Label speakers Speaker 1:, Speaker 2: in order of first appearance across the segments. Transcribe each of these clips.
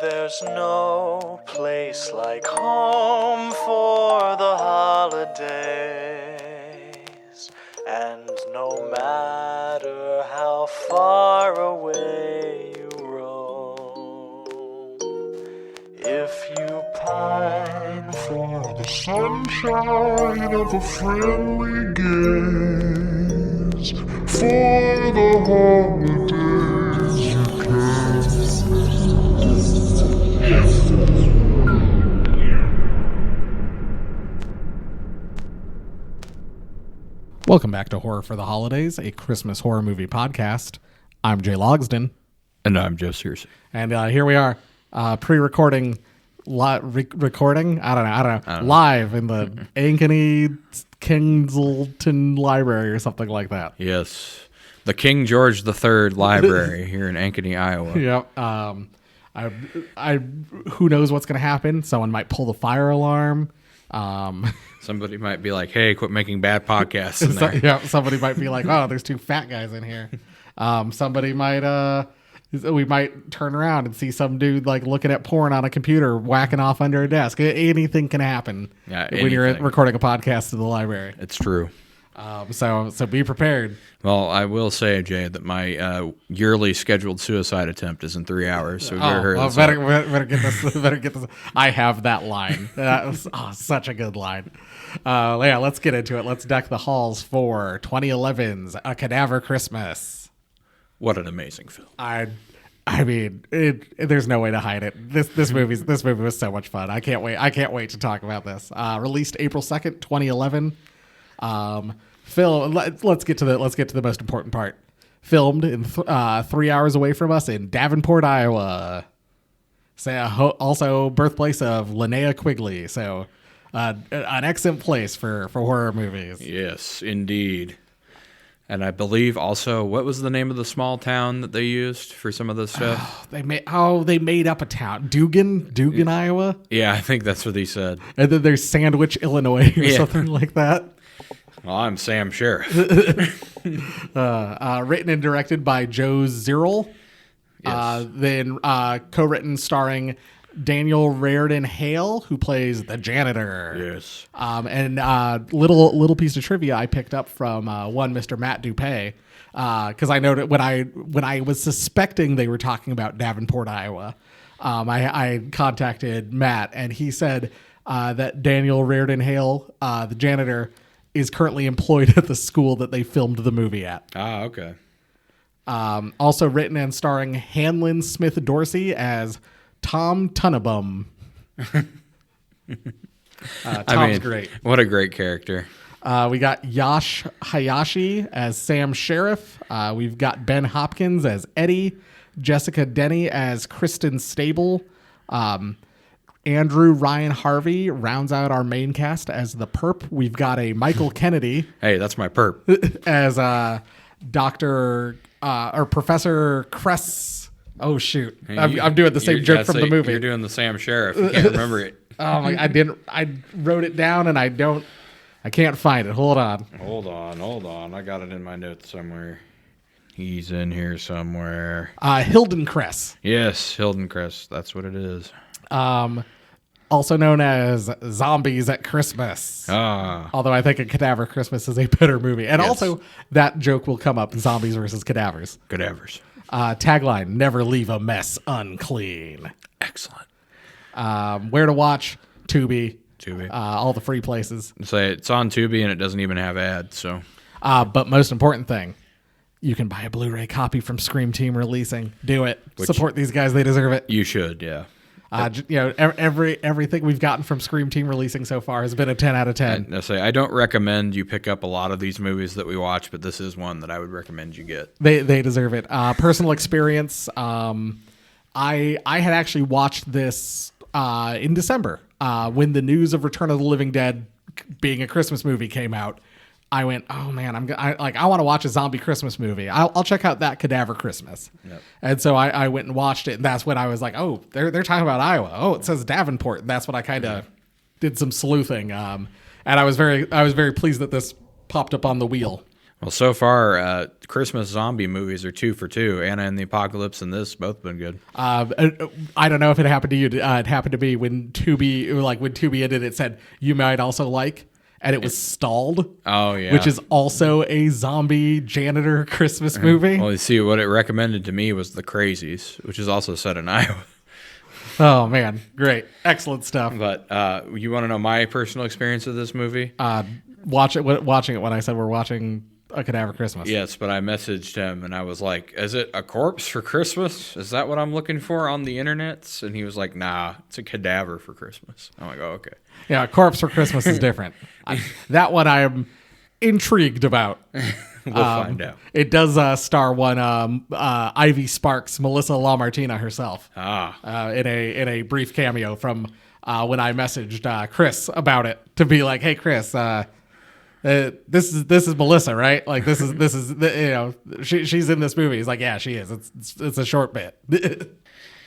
Speaker 1: there's no place like home for the holidays. And no matter how far away you roam, if you pine for the sunshine of a friendly gaze, for the holidays you can.
Speaker 2: Welcome back to Horror for the Holidays, a Christmas horror movie podcast. I'm Jay Logsden.
Speaker 3: And I'm Joe Searcy.
Speaker 2: And here we are, pre-recording, recording? I don't know. Live in the Ankeny Kensington Library or something like that.
Speaker 3: Yes. The King George III Library here in Ankeny, Iowa.
Speaker 2: Yep. Who knows what's going to happen? Someone might pull the fire alarm.
Speaker 3: Somebody might be like, hey, quit making bad podcasts in there.
Speaker 2: Yeah, somebody might be like, oh, there's two fat guys in here. Somebody might, we might turn around and see some dude like looking at porn on a computer, whacking off under a desk. Anything can happen when you're recording a podcast in the library.
Speaker 3: It's true.
Speaker 2: So be prepared.
Speaker 3: Well, I will say, Jay, that my yearly scheduled suicide attempt is in 3 hours. So we better
Speaker 2: better get this. I have that line. That was such a good line. Yeah, let's get into it. Let's deck the halls for 2011's A Cadaver Christmas.
Speaker 3: What an amazing film!
Speaker 2: I mean, there's no way to hide it. This movie was so much fun. I can't wait to talk about this. Released April 2nd, 2011. Let's get to the most important part. Filmed in 3 hours away from us in Davenport, Iowa. So also birthplace of Linnea Quigley. So an excellent place for horror movies.
Speaker 3: Yes, indeed. And I believe also, what was the name of the small town that they used for some of this stuff?
Speaker 2: They made up a town, Dugan, Iowa.
Speaker 3: Yeah, I think that's what he said.
Speaker 2: And then there's Sandwich, Illinois, or something like that.
Speaker 3: Well, I'm Sam Sheriff.
Speaker 2: Written and directed by Joe Zirl.
Speaker 3: Yes.
Speaker 2: Then co-written starring Daniel Raridan Hale, who plays the janitor.
Speaker 3: Yes.
Speaker 2: And little piece of trivia I picked up from one Mr. Matt Dupay, because I noted when I was suspecting they were talking about Davenport, Iowa, I contacted Matt, and he said that Daniel Raridan Hale, the janitor, is currently employed at the school that they filmed the movie at.
Speaker 3: Ah, okay.
Speaker 2: Also written and starring Hanlon Smith Dorsey as Tom Tunnabum. Tom's great.
Speaker 3: What a great character.
Speaker 2: We got Yash Hayashi as Sam Sheriff. We've got Ben Hopkins as Eddie. Jessica Denny as Kristen Stable. Andrew Ryan Harvey rounds out our main cast as the perp. We've got a Michael Kennedy.
Speaker 3: Hey, that's my perp.
Speaker 2: As Professor Kress. Oh shoot! I'm doing the same joke from the movie.
Speaker 3: You're doing the Sam Sheriff. You can't remember it.
Speaker 2: Oh my! I wrote it down and I can't find it. Hold on.
Speaker 3: I got it in my notes somewhere. He's in here somewhere.
Speaker 2: Hilden Kress.
Speaker 3: Yes, Hilden Kress. That's what it is.
Speaker 2: Also known as Zombies at Christmas. Although I think A Cadaver Christmas is a better movie. And also, that joke will come up, Zombies versus Cadavers.
Speaker 3: Cadavers.
Speaker 2: Tagline, never leave a mess unclean.
Speaker 3: Excellent.
Speaker 2: Where to watch? Tubi.
Speaker 3: Tubi.
Speaker 2: All the free places.
Speaker 3: Say it's on Tubi and it doesn't even have ads, so.
Speaker 2: But most important thing, you can buy a Blu-ray copy from Scream Team Releasing. Do it. Support these guys. They deserve it.
Speaker 3: You should, yeah.
Speaker 2: Everything we've gotten from Scream Team Releasing so far has been a 10 out of 10.
Speaker 3: I don't recommend you pick up a lot of these movies that we watch, but this is one that I would recommend you get.
Speaker 2: They deserve it. Personal experience. I had actually watched this in December when the news of Return of the Living Dead being a Christmas movie came out. I went, oh man, I want to watch a zombie Christmas movie. I'll check out that Cadaver Christmas. Yep. And so I went and watched it, and that's when I was like, oh, they're talking about Iowa. Oh, it says Davenport, and that's when I kind of did some sleuthing. And I was very pleased that this popped up on the wheel.
Speaker 3: Well, so far, Christmas zombie movies are 2 for 2. Anna and the Apocalypse and this both been good.
Speaker 2: I don't know if it happened to you. It happened to me when Tubi ended. It said you might also like, and it was Stalled.
Speaker 3: Oh yeah,
Speaker 2: which is also a zombie janitor Christmas movie.
Speaker 3: Well, you see, what it recommended to me was The Crazies, which is also set in Iowa.
Speaker 2: Oh man, great, excellent stuff.
Speaker 3: But you want to know my personal experience with this movie?
Speaker 2: Watching it when I said we're watching A Cadaver Christmas.
Speaker 3: Yes, but I messaged him and I was like, "Is it a corpse for Christmas? Is that what I'm looking for on the internet?" And he was like, "Nah, it's a cadaver for Christmas." I'm like, "Oh, okay."
Speaker 2: Yeah, Corpse for Christmas is different. That one I am intrigued about.
Speaker 3: We'll find out.
Speaker 2: It does star one Ivy Sparks, Melissa LaMartina herself, in a brief cameo from when I messaged Chris about it to be like, "Hey, Chris, this is Melissa, right? Like this is she's in this movie." He's like, "Yeah, she is. It's a short bit."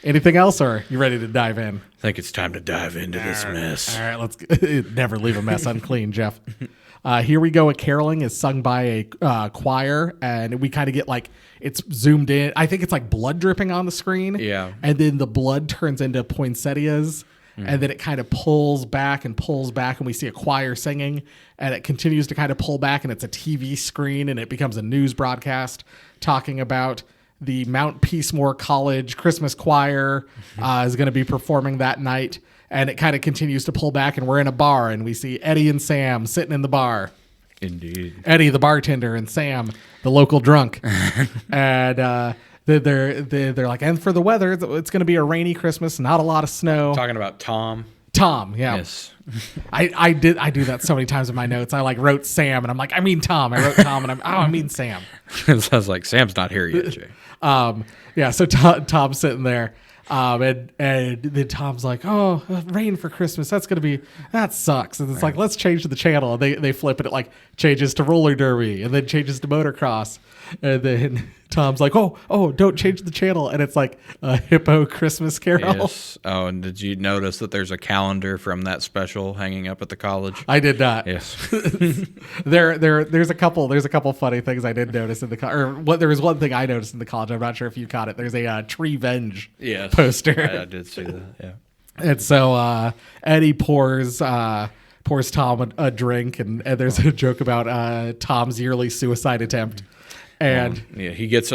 Speaker 2: Anything else, or you ready to dive in?
Speaker 3: I think it's time to dive into this mess.
Speaker 2: All right, let's never leave a mess unclean, Jeff. Here we go. A caroling is sung by a choir, and we kind of get like it's zoomed in. I think it's like blood dripping on the screen.
Speaker 3: Yeah.
Speaker 2: And then the blood turns into poinsettias, and then it kind of pulls back, and we see a choir singing, and it continues to kind of pull back, and it's a TV screen, and it becomes a news broadcast talking about the Mount Peacemore College Christmas Choir is going to be performing that night. And it kind of continues to pull back, and we're in a bar, and we see Eddie and Sam sitting in the bar.
Speaker 3: Indeed.
Speaker 2: Eddie, the bartender, and Sam, the local drunk. And they're like, and for the weather, it's going to be a rainy Christmas, not a lot of snow.
Speaker 3: Talking about Tom.
Speaker 2: Tom, yeah.
Speaker 3: Yes.
Speaker 2: I do that so many times in my notes. I like wrote Sam, and I'm like, I mean Tom. I wrote Tom, and I mean Sam.
Speaker 3: It sounds like Sam's not here yet, Jay.
Speaker 2: Yeah, so Tom's sitting there. And then Tom's like, "Oh, rain for Christmas. That sucks." And it's like, let's change the channel. And they flip it. It like changes to roller derby, and then changes to motocross. And then Tom's like, "Oh, don't change the channel." And it's like a hippo Christmas carol.
Speaker 3: Yes. Oh, and did you notice that there's a calendar from that special hanging up at the college?
Speaker 2: I did not.
Speaker 3: Yes.
Speaker 2: There's a couple funny things I did notice in the there was one thing I noticed in the college. I'm not sure if you caught it. There's a tree venge poster.
Speaker 3: I did see that. Yeah.
Speaker 2: And so Eddie pours Tom a drink, and there's a joke about Tom's yearly suicide attempt. And
Speaker 3: he gets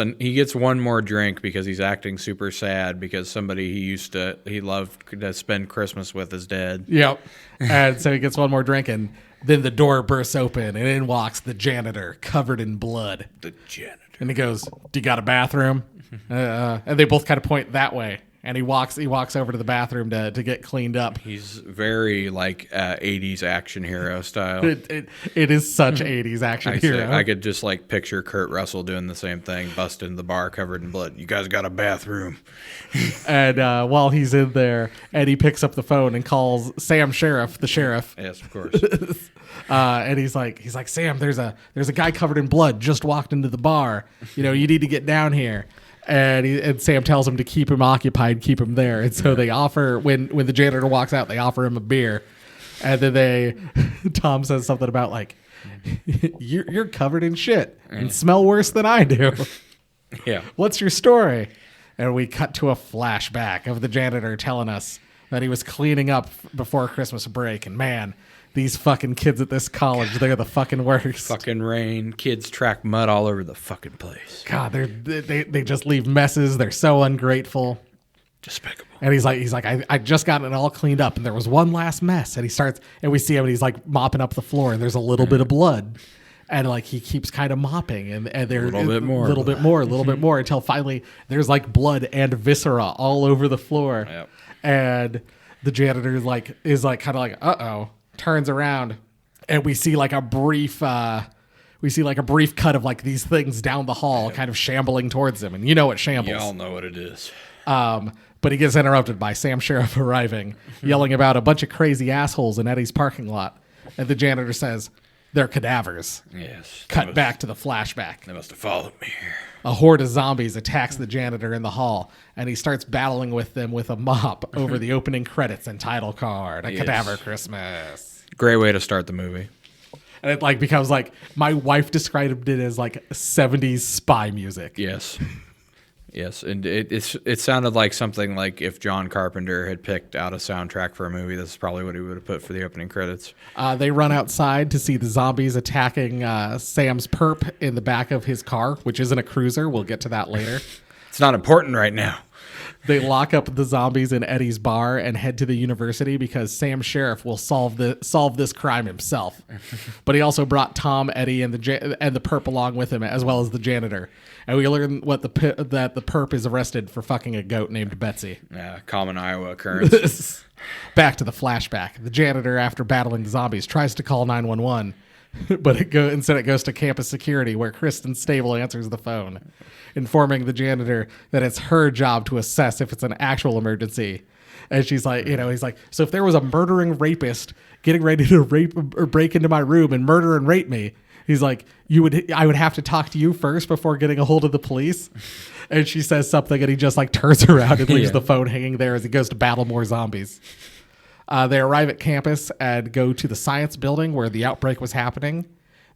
Speaker 3: one more drink because he's acting super sad because somebody he loved to spend Christmas with is dead.
Speaker 2: Yep. And so he gets one more drink, and then the door bursts open, and in walks the janitor covered in blood.
Speaker 3: The janitor.
Speaker 2: And he goes, "Do you got a bathroom?" And they both kind of point that way. And he walks over to the bathroom to get cleaned up.
Speaker 3: He's very like 80s action hero style.
Speaker 2: It is such 80s action hero.
Speaker 3: I could just like picture Kurt Russell doing the same thing, busting the bar covered in blood. "You guys got a bathroom?"
Speaker 2: And while he's in there, Eddie picks up the phone and calls Sam Sheriff, the sheriff.
Speaker 3: Yes, of course.
Speaker 2: And he's like, "Sam, there's a guy covered in blood just walked into the bar. You need to get down here." And Sam tells him to keep him occupied, keep him there. And so they offer, when the janitor walks out, they offer him a beer. And then Tom says something about like, you're covered in shit and smell worse than I do.
Speaker 3: Yeah.
Speaker 2: What's your story? And we cut to a flashback of the janitor telling us that he was cleaning up before Christmas break. And man, these fucking kids at this college, they're the fucking worst.
Speaker 3: Fucking rain. Kids track mud all over the fucking place.
Speaker 2: God, they just leave messes. They're so ungrateful.
Speaker 3: Despicable.
Speaker 2: And he's like, I just got it all cleaned up, and there was one last mess. And we see him, and he's like mopping up the floor, and there's a little bit of blood. And like he keeps kind of mopping, and there's a little bit more, until finally there's like blood and viscera all over the floor.
Speaker 3: Yep.
Speaker 2: And the janitor is kind of like, uh-oh. Turns around, and we see like a brief cut of like these things down the hall, kind of shambling towards him, and you know what shambles.
Speaker 3: You all know what it is.
Speaker 2: But he gets interrupted by Sam Sheriff arriving, yelling about a bunch of crazy assholes in Eddie's parking lot, and the janitor says, "They're cadavers."
Speaker 3: Yes.
Speaker 2: Cut back to the flashback.
Speaker 3: They must have followed me here.
Speaker 2: A horde of zombies attacks the janitor in the hall, and he starts battling with them with a mop over the opening credits and title card. A Cadaver Christmas.
Speaker 3: Great way to start the movie.
Speaker 2: And it like becomes like, my wife described it as like 70s spy music.
Speaker 3: Yes. Yes, and it sounded like something like if John Carpenter had picked out a soundtrack for a movie, this is probably what he would have put for the opening credits.
Speaker 2: They run outside to see the zombies attacking Sam's perp in the back of his car, which isn't a cruiser. We'll get to that later.
Speaker 3: It's not important right now.
Speaker 2: They lock up the zombies in Eddie's bar and head to the university because Sam Sheriff will solve this crime himself. But he also brought Tom, Eddie, and the perp along with him, as well as the janitor. And we learn that the perp is arrested for fucking a goat named Betsy.
Speaker 3: Yeah, common Iowa occurrence.
Speaker 2: Back to the flashback. The janitor, after battling the zombies, tries to call 911. But instead it goes to campus security, where Kristen Stable answers the phone, informing the janitor that it's her job to assess if it's an actual emergency. And she's like, he's like, so if there was a murdering rapist getting ready to rape or break into my room and murder and rape me, he's like, I would have to talk to you first before getting a hold of the police. And she says something, and he just like turns around and leaves the phone hanging there as he goes to battle more zombies. They arrive at campus and go to the science building where the outbreak was happening.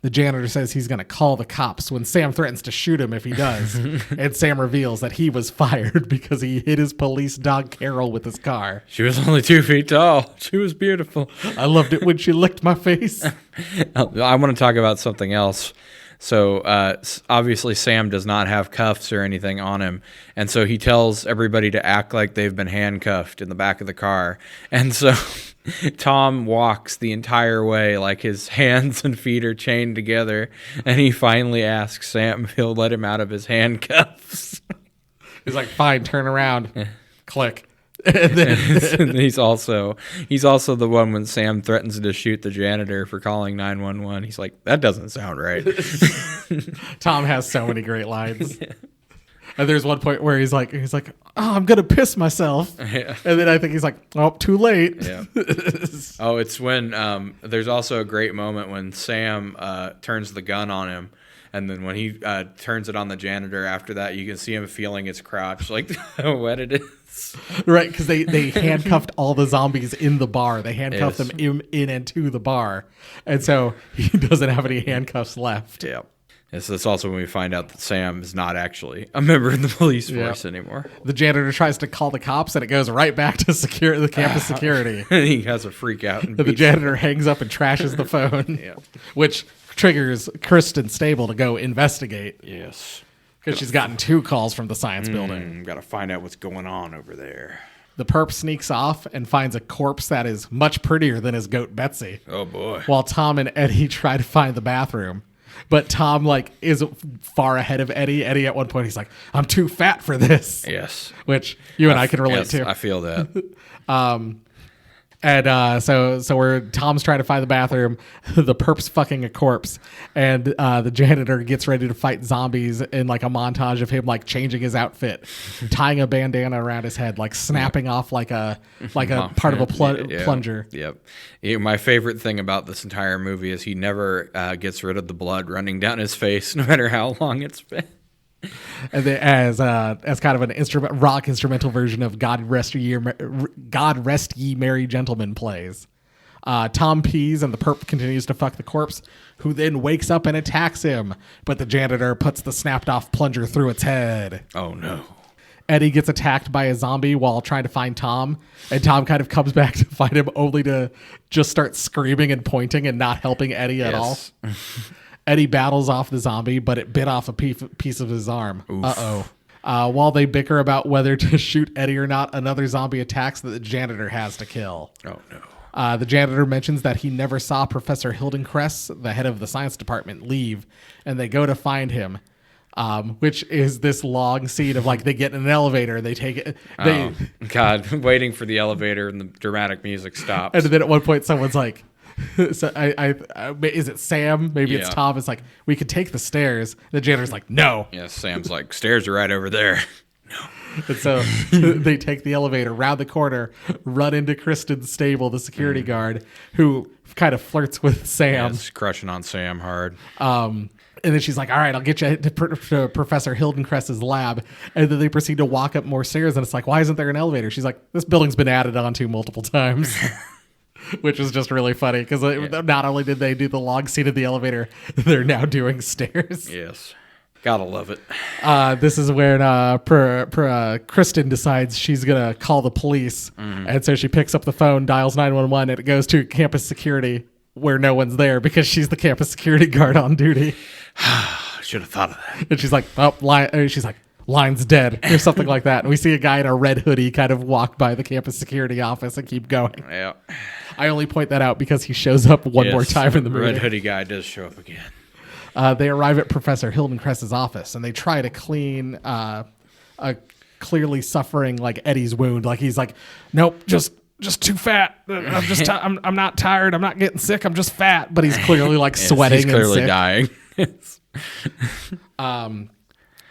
Speaker 2: The janitor says he's going to call the cops when Sam threatens to shoot him if he does. And Sam reveals that he was fired because he hit his police dog Carol with his car.
Speaker 3: She was only 2 feet tall. She was beautiful.
Speaker 2: I loved it when she licked my face.
Speaker 3: I want to talk about something else. So obviously Sam does not have cuffs or anything on him. And so he tells everybody to act like they've been handcuffed in the back of the car. And so Tom walks the entire way like his hands and feet are chained together. And he finally asks Sam if he'll let him out of his handcuffs.
Speaker 2: He's like, fine, turn around. Click.
Speaker 3: And he's also the one when Sam threatens to shoot the janitor for calling 911. He's like, that doesn't sound right.
Speaker 2: Tom has so many great lines. Yeah. And there's one point where he's like, oh, I'm gonna piss myself. Yeah. And then I think he's like, oh, too late.
Speaker 3: Yeah. Oh, it's when there's also a great moment when Sam turns the gun on him. And then when he turns it on the janitor after that, you can see him feeling his crotch, like how wet it is.
Speaker 2: Right, because they handcuffed all the zombies in the bar. They handcuffed them in and to the bar. And so he doesn't have any handcuffs left.
Speaker 3: Yeah. And so that's also when we find out that Sam is not actually a member of the police force anymore.
Speaker 2: The janitor tries to call the cops, and it goes right back to the campus security.
Speaker 3: And he has a freak out. And
Speaker 2: the janitor hangs up and trashes the phone, which triggers Kristen Stable to go investigate.
Speaker 3: Yes.
Speaker 2: Because she's gotten 2 calls from the science building.
Speaker 3: Got to find out what's going on over there.
Speaker 2: The perp sneaks off and finds a corpse that is much prettier than his goat Betsy.
Speaker 3: Oh, boy.
Speaker 2: While Tom and Eddie try to find the bathroom. But Tom, is far ahead of Eddie. Eddie, at one point, he's like, I'm too fat for this.
Speaker 3: Yes.
Speaker 2: Which you and I can relate to.
Speaker 3: I feel that.
Speaker 2: And so where Tom's trying to find the bathroom, the perp's fucking a corpse, and the janitor gets ready to fight zombies in like a montage of him like changing his outfit, tying a bandana around his head, like snapping off like a part of a plunger.
Speaker 3: Yep. My favorite thing about this entire movie is he never gets rid of the blood running down his face, no matter how long it's been.
Speaker 2: And then as kind of an rock instrumental version of God Rest Ye Merry Gentlemen plays. Tom pees and the perp continues to fuck the corpse, who then wakes up and attacks him, but the janitor puts the snapped off plunger through its head.
Speaker 3: Oh no.
Speaker 2: Eddie gets attacked by a zombie while trying to find Tom, and Tom kind of comes back to find him only to just start screaming and pointing and not helping Eddie at all. Eddie battles off the zombie, but it bit off a piece of his arm. Oof. Uh-oh. While they bicker about whether to shoot Eddie or not, another zombie attacks that the janitor has to kill.
Speaker 3: Oh, no.
Speaker 2: The janitor mentions that he never saw Professor Hildencrest, the head of the science department, leave, and they go to find him, which is this long scene of like they get in an elevator and they take it.
Speaker 3: God, waiting for the elevator and the dramatic music stops.
Speaker 2: And then at one point someone's like, so I is it Sam? Maybe it's Tom. It's like, we could take the stairs. The janitor's like, no.
Speaker 3: Yeah, Sam's like, stairs are right over there. No.
Speaker 2: And so they take the elevator, round the corner, run into Kristen Stable, the security guard, who kind of flirts with Sam.
Speaker 3: Yes, crushing on Sam hard.
Speaker 2: And then she's like, all right, I'll get you to Professor Hildencrest's lab. And then they proceed to walk up more stairs. And it's like, why isn't there an elevator? She's like, this building's been added onto multiple times. which is just really funny because not only did they do the long scene of the elevator, they're now doing stairs.
Speaker 3: Yes. Gotta love it.
Speaker 2: This is where Kristen decides she's going to call the police. And so she picks up the phone, dials 911, and it goes to campus security where no one's there because she's the campus security guard on duty.
Speaker 3: Should have thought of that.
Speaker 2: And she's like, line's dead or something like that. And we see a guy in a red hoodie kind of walk by the campus security office and keep going.
Speaker 3: Yeah.
Speaker 2: I only point that out because he shows up one more time in the movie.
Speaker 3: Red hoodie guy does show up again.
Speaker 2: They arrive at Professor Hildencrest's office and they try to clean a clearly suffering like Eddie's wound. Like he's like, nope, just too fat. I'm just I'm not tired. I'm not getting sick. I'm just fat. But he's clearly like sweating.
Speaker 3: He's clearly
Speaker 2: and sick.
Speaker 3: dying.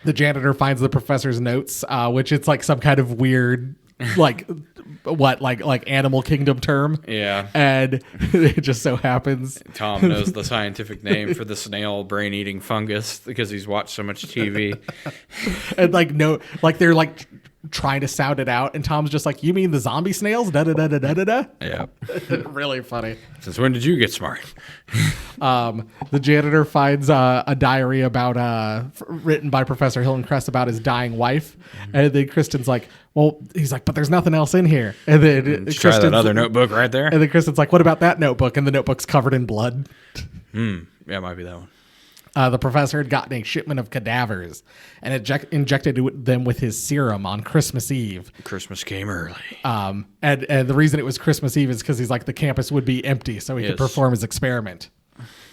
Speaker 2: The janitor finds the professor's notes, which it's like some kind of weird like animal kingdom term.
Speaker 3: Yeah.
Speaker 2: And it just so happens
Speaker 3: Tom knows the scientific name for the snail brain-eating fungus because he's watched so much TV.
Speaker 2: And they're like trying to sound it out, and Tom's just like, "You mean the zombie snails?" Da da da da da da da.
Speaker 3: Yeah.
Speaker 2: Really funny.
Speaker 3: Since when did you get smart?
Speaker 2: The janitor finds a diary written by Professor Hildencrest about his dying wife, and then Kristen's like, "Well," he's like, "but there's nothing else in here." And then
Speaker 3: Try that other notebook right there.
Speaker 2: And then Kristen's like, "What about that notebook?" And the notebook's covered in blood.
Speaker 3: Yeah, it might be that one.
Speaker 2: The professor had gotten a shipment of cadavers and injected them with his serum on Christmas Eve.
Speaker 3: Christmas came early.
Speaker 2: And the reason it was Christmas Eve is because he's like, the campus would be empty so he could perform his experiment.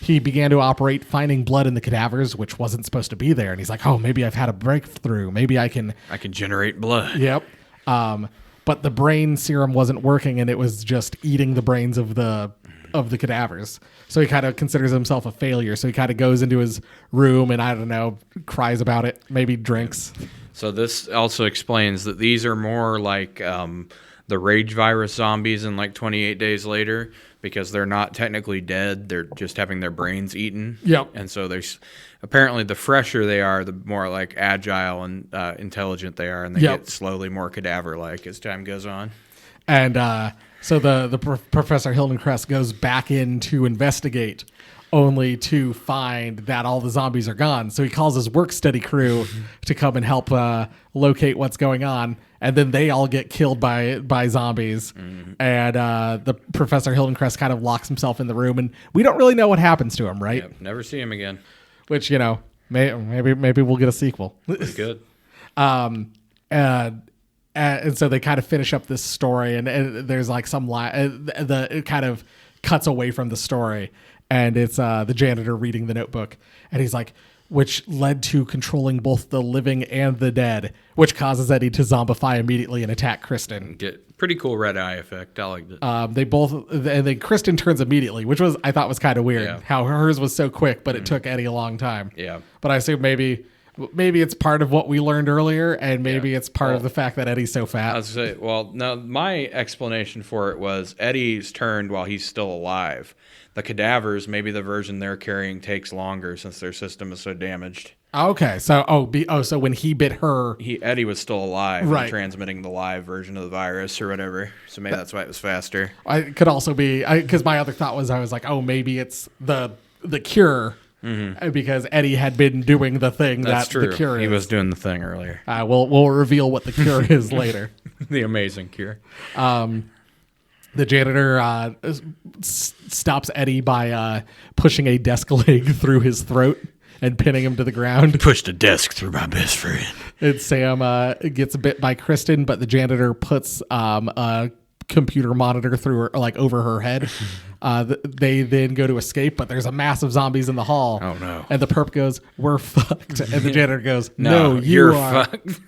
Speaker 2: He began to operate finding blood in the cadavers, which wasn't supposed to be there. And he's like, oh, maybe I've had a breakthrough. Maybe I can
Speaker 3: generate blood.
Speaker 2: Yep. But the brain serum wasn't working, and it was just eating the brains of the cadavers. So he kind of considers himself a failure. So he kind of goes into his room and, I don't know, cries about it, maybe drinks.
Speaker 3: So this also explains that these are more like the rage virus zombies in like 28 Days Later, because they're not technically dead. They're just having their brains eaten.
Speaker 2: Yep.
Speaker 3: And so there's apparently the fresher they are, the more like agile and intelligent they are, and they get slowly more cadaver-like as time goes on.
Speaker 2: And so the Professor Hildencrest goes back in to investigate, only to find that all the zombies are gone. So he calls his work study crew to come and help locate what's going on. And then they all get killed by zombies. Mm-hmm. And the Professor Hildencrest kind of locks himself in the room. And we don't really know what happens to him, right?
Speaker 3: Yep, never see him again.
Speaker 2: Which, maybe we'll get a sequel.
Speaker 3: Pretty good.
Speaker 2: And so they kind of finish up this story, and there's like some line, it kind of cuts away from the story, and it's the janitor reading the notebook, and he's like, which led to controlling both the living and the dead, which causes Eddie to zombify immediately and attack Kristen.
Speaker 3: Get pretty cool red eye effect. I liked it.
Speaker 2: And then Kristen turns immediately, which I thought was kind of weird, how hers was so quick, but it took Eddie a long time.
Speaker 3: Yeah.
Speaker 2: But I assume maybe it's part of what we learned earlier, and maybe it's part of the fact that Eddie's so fat.
Speaker 3: I was say, well, no, my explanation for it was Eddie's turned while he's still alive. The cadavers, maybe the version they're carrying takes longer since their system is so damaged.
Speaker 2: Okay, so so when he bit her,
Speaker 3: Eddie was still alive,
Speaker 2: right,
Speaker 3: and transmitting the live version of the virus or whatever. So maybe that's why it was faster.
Speaker 2: I could also be because my other thought was I was like, oh, maybe it's the cure. Mm-hmm. Because Eddie had been doing the thing
Speaker 3: That's
Speaker 2: that
Speaker 3: true.
Speaker 2: The cure is.
Speaker 3: He was doing the thing earlier.
Speaker 2: We'll reveal what the cure is later.
Speaker 3: The amazing cure.
Speaker 2: The janitor stops Eddie by pushing a desk leg through his throat and pinning him to the ground.
Speaker 3: Pushed a desk through my best friend.
Speaker 2: And Sam gets bit by Kristen, but the janitor puts a computer monitor through her, like over her head. They then go to escape, but there's a mass of zombies in the hall.
Speaker 3: Oh no!
Speaker 2: And the perp goes, "We're fucked." And the janitor goes,
Speaker 3: "No,
Speaker 2: you're
Speaker 3: fucked."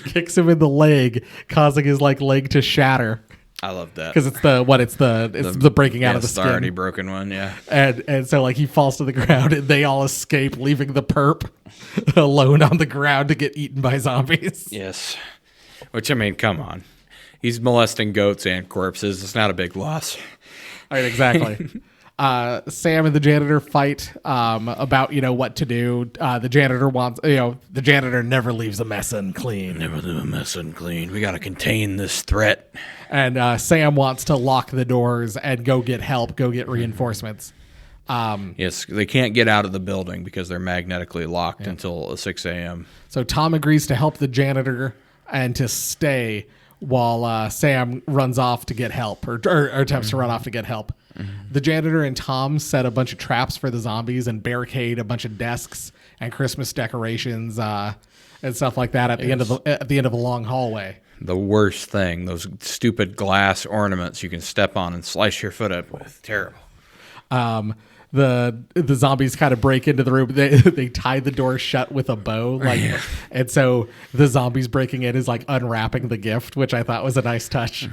Speaker 2: Kicks him in the leg, causing his leg to shatter.
Speaker 3: I love that
Speaker 2: because it's the breaking out of the skin.
Speaker 3: The already broken one, yeah.
Speaker 2: And so he falls to the ground, and they all escape, leaving the perp alone on the ground to get eaten by zombies.
Speaker 3: Yes, which I mean, come on. He's molesting goats and corpses. It's not a big loss.
Speaker 2: Right, exactly. Sam and the janitor fight about what to do. The janitor never leaves a mess unclean.
Speaker 3: Never leave a mess unclean. We got to contain this threat.
Speaker 2: And Sam wants to lock the doors and go get help, go get reinforcements.
Speaker 3: Yes, they can't get out of the building because they're magnetically locked until 6 a.m.
Speaker 2: So Tom agrees to help the janitor and to stay while Sam runs off to get help or attempts to run off to get help. The janitor and Tom set a bunch of traps for the zombies and barricade a bunch of desks and Christmas decorations and stuff like that at the end of a long hallway.
Speaker 3: The worst thing, those stupid glass ornaments you can step on and slice your foot up with. Terrible.
Speaker 2: The zombies kind of break into the room. They tie the door shut with a bow, and so the zombies breaking in is like unwrapping the gift, which I thought was a nice touch.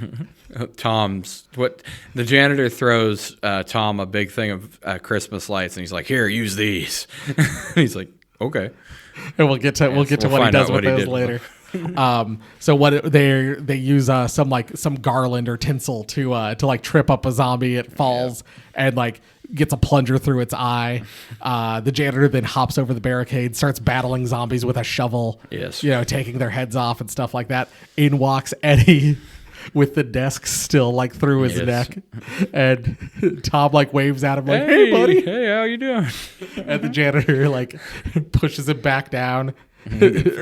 Speaker 3: The janitor throws Tom a big thing of Christmas lights, and he's like, "Here, use these." He's like, "Okay."
Speaker 2: And we'll get to what he does with those later. So they use some garland or tinsel to like trip up a zombie. It falls and like gets a plunger through its eye. The janitor then hops over the barricade, starts battling zombies with a shovel.
Speaker 3: Yes,
Speaker 2: taking their heads off and stuff like that. In walks Eddie with the desk still like through his neck, and Tom like waves at him like, "Hey buddy,
Speaker 3: hey, how you doing?"
Speaker 2: And the janitor like pushes him back down.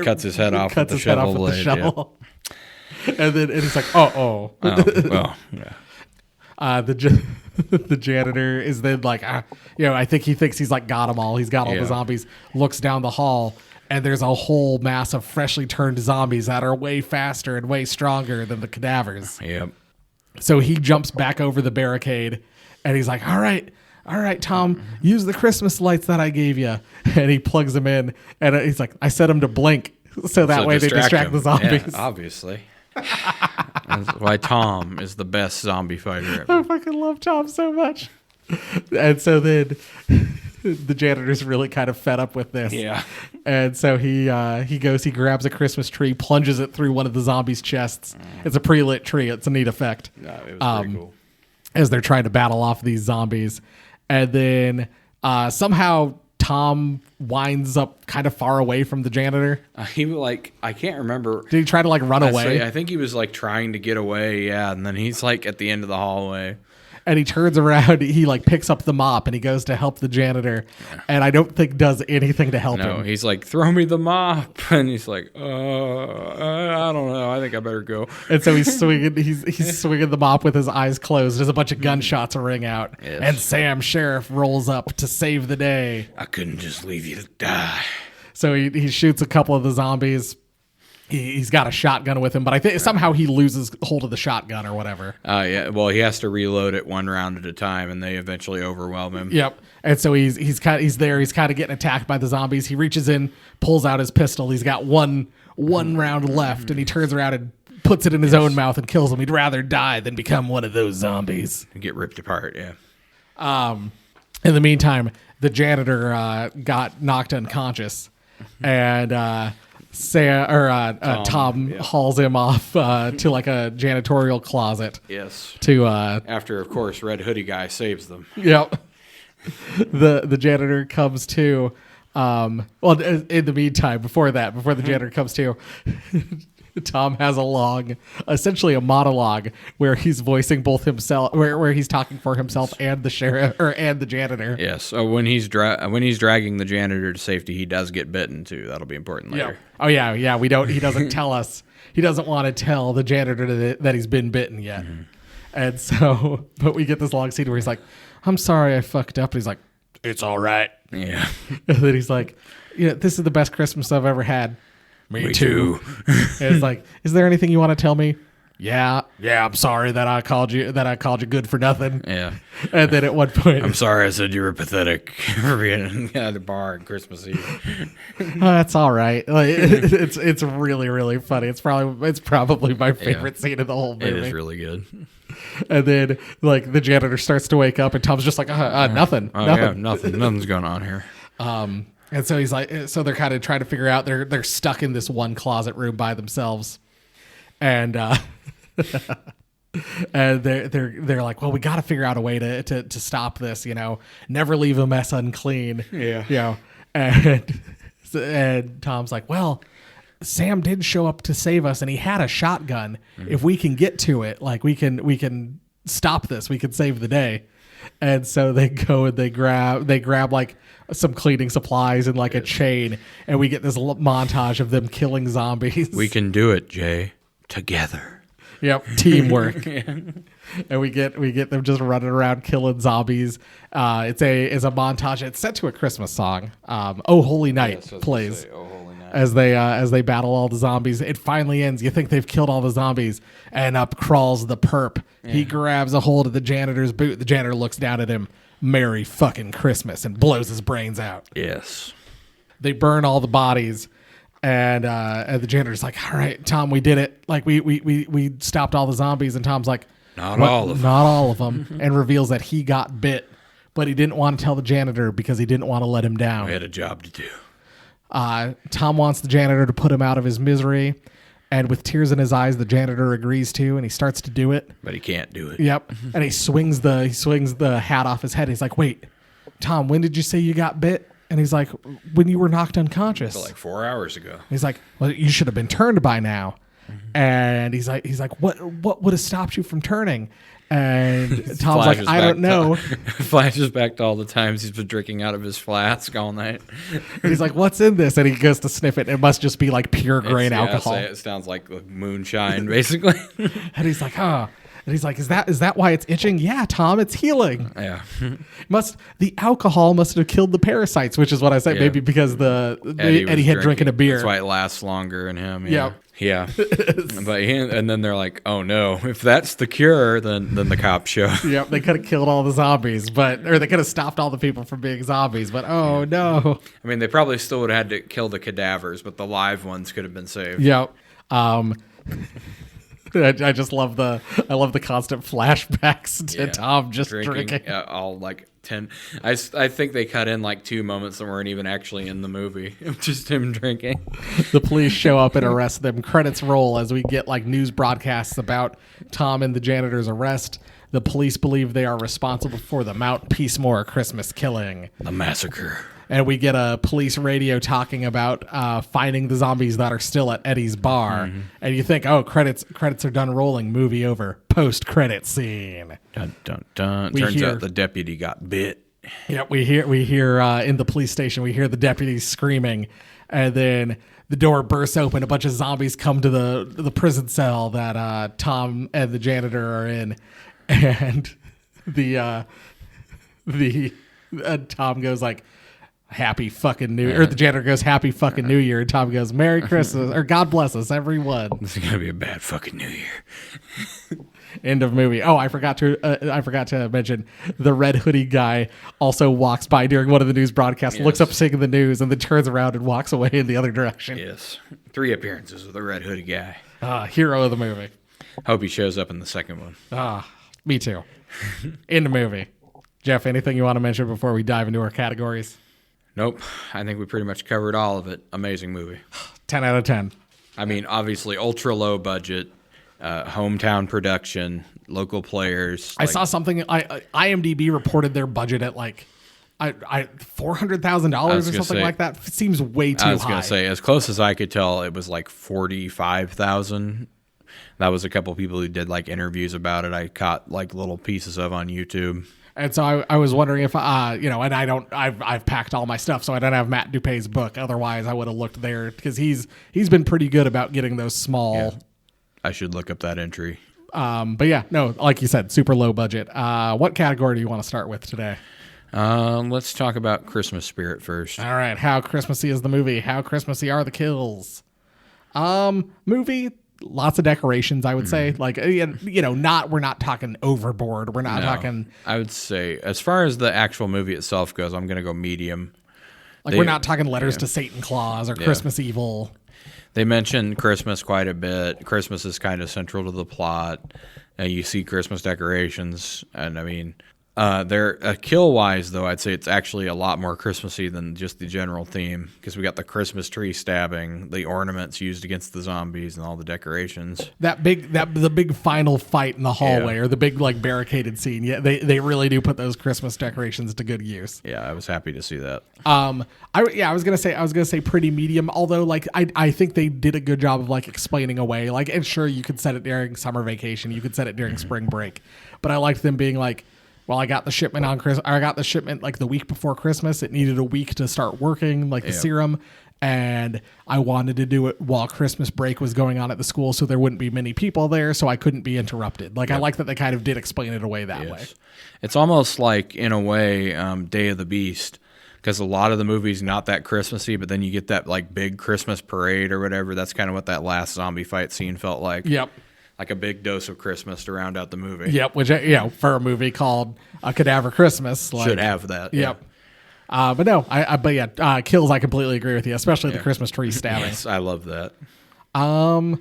Speaker 3: Cuts his head off with the shovel blade.
Speaker 2: And then he's like, oh, well, yeah. The janitor is then like, I think he thinks he's like got them all. He's got all the zombies. Looks down the hall, and there's a whole mass of freshly turned zombies that are way faster and way stronger than the cadavers.
Speaker 3: Yep.
Speaker 2: So he jumps back over the barricade, and he's like, all right, Tom, use the Christmas lights that I gave you. And he plugs them in, and he's like, I set them to blink so that way they distract the zombies.
Speaker 3: Yeah, obviously. That's why Tom is the best zombie fighter ever.
Speaker 2: I fucking love Tom so much. And so then the janitor's really kind of fed up with this.
Speaker 3: Yeah.
Speaker 2: And so he grabs a Christmas tree, plunges it through one of the zombies' chests. It's a pre-lit tree. It's a neat effect.
Speaker 3: No, it was pretty cool.
Speaker 2: As they're trying to battle off these zombies. And then somehow Tom winds up kind of far away from the janitor.
Speaker 3: I can't remember.
Speaker 2: Did he try to like run away?
Speaker 3: I think he was like trying to get away, and then he's like at the end of the hallway.
Speaker 2: And he turns around, he like picks up the mop and he goes to help the janitor. And I don't think does anything to help him.
Speaker 3: No, he's like, throw me the mop. And he's like, I don't know. I think I better go.
Speaker 2: And so he's swinging the mop with his eyes closed. There's a bunch of gunshots ring out.
Speaker 3: Yes.
Speaker 2: And Sam Sheriff rolls up to save the day.
Speaker 3: I couldn't just leave you to die.
Speaker 2: So he shoots a couple of the zombies. He's got a shotgun with him, but I think somehow he loses hold of the shotgun or whatever.
Speaker 3: Yeah. Well, he has to reload it one round at a time, and they eventually overwhelm him.
Speaker 2: Yep. And so he's kind of getting attacked by the zombies. He reaches in, pulls out his pistol. He's got one round left, and he turns around and puts it in his own mouth and kills him. He'd rather die than become one of those zombies.
Speaker 3: And get ripped apart. Yeah.
Speaker 2: In the meantime, the janitor got knocked unconscious, and Tom hauls him off to like a janitorial closet.
Speaker 3: Yes.
Speaker 2: After,
Speaker 3: of course, Red Hoodie guy saves them.
Speaker 2: Yep. The janitor comes to. In the meantime, before the janitor comes to, Tom has essentially a monologue where he's voicing both himself, where he's talking for himself and the sheriff and the janitor.
Speaker 3: Yes. So when he's dragging the janitor to safety, he does get bitten too. That'll be important later.
Speaker 2: Yeah. Oh yeah. He doesn't tell us. He doesn't want to tell the janitor that he's been bitten yet. Mm-hmm. And so, but we get this long scene where he's like, "I'm sorry, I fucked up." And he's like, "It's all right."
Speaker 3: Yeah.
Speaker 2: And then he's like, "This is the best Christmas I've ever had." Me too. And it's like, "Is there anything you want to tell me?" Yeah, I'm sorry that I called you good for nothing.
Speaker 3: Yeah.
Speaker 2: And then at one point,
Speaker 3: I'm sorry I said you were pathetic for being at the bar on Christmas Eve.
Speaker 2: That's all right. Like, it's really, really funny. It's probably my favorite scene of the whole movie.
Speaker 3: It is really good.
Speaker 2: And then like the janitor starts to wake up and Tom's just like, nothing.
Speaker 3: Yeah, nothing's going on here.
Speaker 2: And so he's like, so they're kind of trying to figure out, they're stuck in this one closet room by themselves. And And they're like, well, we got to figure out a way to stop this, never leave a mess unclean.
Speaker 3: Yeah.
Speaker 2: And Tom's like, well, Sam did show up to save us and he had a shotgun. If we can get to it, like we can stop this. We can save the day. And so they go and they grab like some cleaning supplies and like a chain, and we get this montage of them killing zombies.
Speaker 3: We can do it, Jay. Together.
Speaker 2: Yep, teamwork. And we get them just running around killing zombies. It's a montage. It's set to a Christmas song. "Oh Holy Night" plays as they battle all the zombies. It finally ends. You think they've killed all the zombies, and up crawls the perp. Yeah. He grabs a hold of the janitor's boot. The janitor looks down at him. "Merry fucking Christmas," and blows his brains out.
Speaker 3: Yes. They
Speaker 2: burn all the bodies. And the janitor's like, "All right, Tom, we did it. Like we stopped all the zombies." And Tom's like,
Speaker 3: Not all of them.
Speaker 2: And reveals that he got bit, but he didn't want to tell the janitor because he didn't want to let him down.
Speaker 3: We had a job to do.
Speaker 2: Tom wants the janitor to put him out of his misery, and with tears in his eyes, the janitor agrees to, and he starts to do it.
Speaker 3: But he can't do it.
Speaker 2: Yep. And he swings the hat off his head. He's like, "Wait, Tom, when did you say you got bit?" And he's like, "When you were knocked unconscious."
Speaker 3: Like 4 hours ago.
Speaker 2: He's like, "Well, you should have been turned by now." And he's like, "What would have stopped you from turning?" And Tom's like, "I don't know."
Speaker 3: Flashes back to all the times he's been drinking out of his flask all night.
Speaker 2: And he's like, "What's in this?" And he goes to sniff it. It must just be like pure grain alcohol.
Speaker 3: It sounds like moonshine, basically.
Speaker 2: And he's like, "Huh." And he's like, "Is that why it's itching?" "Yeah, Tom, it's healing."
Speaker 3: Yeah.
Speaker 2: The alcohol must have killed the parasites, which is what I say. Yeah. Maybe because Eddie had drinking a beer.
Speaker 3: That's why it lasts longer in him.
Speaker 2: Yeah.
Speaker 3: Yeah. And then they're like, "Oh no, if that's the cure, then the cops show."
Speaker 2: Yep, they could have killed all the zombies, or they could have stopped all the people from being zombies, but no.
Speaker 3: I mean, they probably still would have had to kill the cadavers, but the live ones could have been saved.
Speaker 2: Yep. I just love the constant flashbacks to Tom just drinking.
Speaker 3: All like 10. I think they cut in like 2 moments that weren't even actually in the movie. Just him drinking.
Speaker 2: The police show up and arrest them. Credits roll as we get like news broadcasts about Tom and the janitor's arrest. The police believe they are responsible for the Mount Peacemore Christmas killing.
Speaker 3: The massacre.
Speaker 2: And we get a police radio talking about finding the zombies that are still at Eddie's bar. Mm-hmm. And you think, oh, credits are done rolling. Movie over. Post-credit scene.
Speaker 3: Dun, dun, dun. Turns out the deputy got bit.
Speaker 2: Yeah, we hear in the police station, we hear the deputy screaming. And then the door bursts open. A bunch of zombies come to the prison cell that Tom and the janitor are in. And Tom goes like, "Happy fucking New Year." Or the janitor goes, "Happy fucking New Year." And Tom goes, "Merry Christmas," or "God bless us, everyone."
Speaker 3: This is going to be a bad fucking New Year.
Speaker 2: End of movie. Oh, I forgot to mention the red hoodie guy also walks by during one of the news broadcasts, looks up singing the news, and then turns around and walks away in the other direction.
Speaker 3: Yes. 3 appearances of the red hoodie guy.
Speaker 2: Hero of the movie.
Speaker 3: Hope he shows up in the second one.
Speaker 2: Me too. In the movie. Jeff, anything you want to mention before we dive into our categories?
Speaker 3: Nope. I think we pretty much covered all of it. Amazing movie.
Speaker 2: 10 out of 10.
Speaker 3: I mean, obviously, ultra low budget, hometown production, local players.
Speaker 2: I saw something. IMDb reported their budget at like $400,000 or something like that. It seems way too high.
Speaker 3: I was going to say, as close as I could tell, it was like $45,000. That was a couple of people who did like interviews about it. I caught like little pieces of on YouTube.
Speaker 2: And so I was wondering if, and I've packed all my stuff, so I don't have Matt Dupé's book. Otherwise, I would have looked there because he's been pretty good about getting those small. Yeah.
Speaker 3: I should look up that entry.
Speaker 2: But yeah, no, like you said, super low budget. What category do you want to start with today?
Speaker 3: Let's talk about Christmas spirit first.
Speaker 2: All right. How Christmassy is the movie? How Christmassy are the kills? Movie. Lots of decorations, I would say. Like, we're not talking overboard. We're not talking.
Speaker 3: I would say, as far as the actual movie itself goes, I'm going to go medium.
Speaker 2: Like, we're not talking letters to Satan Claus or Christmas Evil.
Speaker 3: They mention Christmas quite a bit. Christmas is kind of central to the plot. You see Christmas decorations, and I mean, They're kill wise though. I'd say it's actually a lot more Christmassy than just the general theme because we got the Christmas tree stabbing, the ornaments used against the zombies, and all the decorations.
Speaker 2: The big final fight in the hallway or the big like barricaded scene. Yeah, they really do put those Christmas decorations to good use.
Speaker 3: Yeah, I was happy to see that.
Speaker 2: I was gonna say pretty medium. Although like I think they did a good job of like explaining away. Like, and sure, you could set it during summer vacation, you could set it during spring break, but I liked them being like, well, I got the shipment like the week before Christmas. It needed a week to start working, like the serum. And I wanted to do it while Christmas break was going on at the school so there wouldn't be many people there, so I couldn't be interrupted. Like, I like that they kind of did explain it away that way.
Speaker 3: It's almost like, in a way, Day of the Beast, because a lot of the movie's not that Christmassy, but then you get that, like, big Christmas parade or whatever. That's kind of what that last zombie fight scene felt like.
Speaker 2: Yep.
Speaker 3: Like a big dose of Christmas to round out the movie.
Speaker 2: Yep, which, for a movie called A Cadaver Christmas. Like,
Speaker 3: should have that.
Speaker 2: Yep. But no, kills, I completely agree with you, especially the Christmas tree stabbing.
Speaker 3: Yes, I love that.
Speaker 2: Do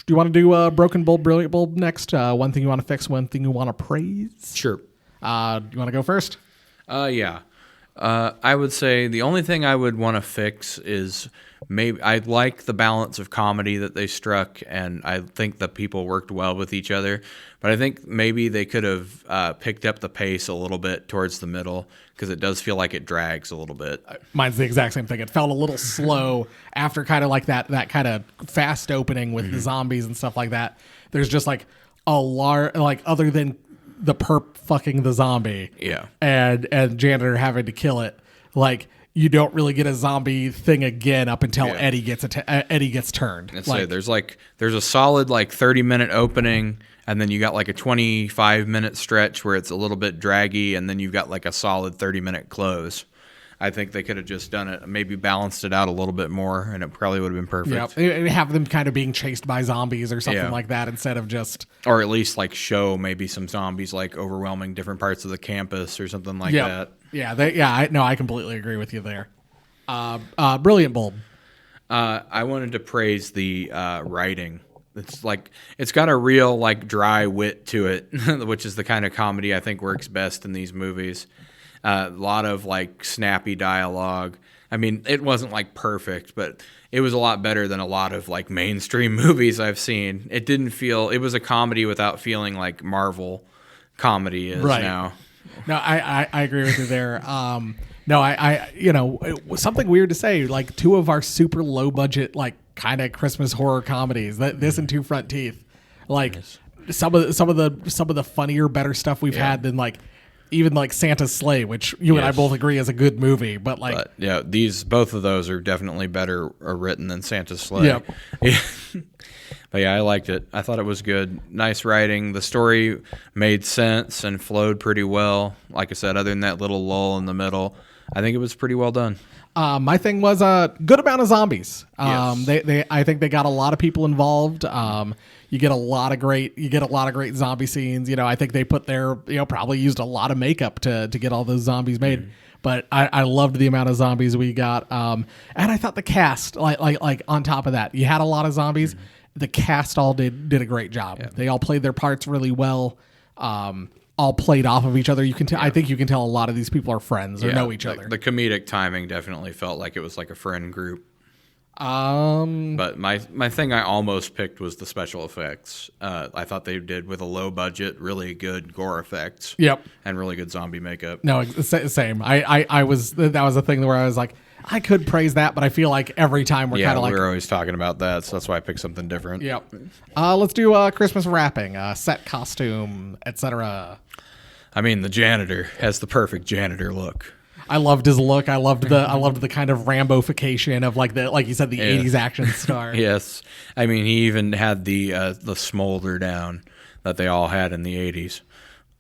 Speaker 2: you want to do Broken Bulb, Brilliant Bulb next? One thing you want to fix, one thing you want to praise?
Speaker 3: Sure.
Speaker 2: Do you want to go first?
Speaker 3: Yeah. I would say the only thing I would want to fix is maybe I like the balance of comedy that they struck, and I think the people worked well with each other. But I think maybe they could have picked up the pace a little bit towards the middle because it does feel like it drags a little bit.
Speaker 2: Mine's the exact same thing. It felt a little slow after kind of like that kind of fast opening with the zombies and stuff like that. There's just like a like other than the perp fucking the zombie, and janitor having to kill it, like you don't really get a zombie thing again up until Eddie gets turned.
Speaker 3: I'd say there's a solid like 30-minute opening, and then you got like a 25-minute stretch where it's a little bit draggy, and then you've got like a solid 30-minute close. I think they could have just done it, maybe balanced it out a little bit more, and it probably would have been perfect.
Speaker 2: Yeah, and have them kind of being chased by zombies or something like that instead of just...
Speaker 3: Or at least like show maybe some zombies like overwhelming different parts of the campus or something like that.
Speaker 2: Yeah, I completely agree with you there. Brilliant Bulb.
Speaker 3: I wanted to praise the writing. It's got a real like dry wit to it, which is the kind of comedy I think works best in these movies. A lot of like snappy dialogue. I mean, it wasn't like perfect, but it was a lot better than a lot of like mainstream movies I've seen. It was a comedy without feeling like Marvel comedy is now.
Speaker 2: No, I agree with you there. It was something weird to say. Like two of our super low budget, like kind of Christmas horror comedies, this and Two Front Teeth, like some of the funnier, better stuff we've had than like even like Santa's Sleigh, which you and I both agree is a good movie, but
Speaker 3: both of those are definitely better written than Santa's Sleigh.
Speaker 2: Yep.
Speaker 3: But yeah, I liked it. I thought it was good. Nice writing. The story made sense and flowed pretty well. Like I said, other than that little lull in the middle, I think it was pretty well done.
Speaker 2: My thing was a good amount of zombies.
Speaker 3: Yes.
Speaker 2: I think they got a lot of people involved. You get a lot of great zombie scenes. I think they put probably used a lot of makeup to get all those zombies made. Mm-hmm. But I loved the amount of zombies we got. And I thought the cast, like on top of that, you had a lot of zombies. Mm-hmm. The cast all did a great job. Yeah. They all played their parts really well. All played off of each other. You can I think you can tell a lot of these people are friends or know each other.
Speaker 3: The comedic timing definitely felt like it was like a friend group. But my thing I almost picked was the special effects. I thought they did with a low budget, really good gore effects.
Speaker 2: Yep.
Speaker 3: And really good zombie makeup.
Speaker 2: No, same. That was a thing where I was like, I could praise that, but I feel like every time we're kind of like...
Speaker 3: we're always talking about that, so that's why I picked something different.
Speaker 2: Yep. Let's do Christmas wrapping, set costume, etc.
Speaker 3: I mean, the janitor has the perfect janitor look.
Speaker 2: I loved his look. I loved the kind of Rambo-fication of like you said, the 80s action star.
Speaker 3: Yes. I mean, he even had the smolder down that they all had in the 80s.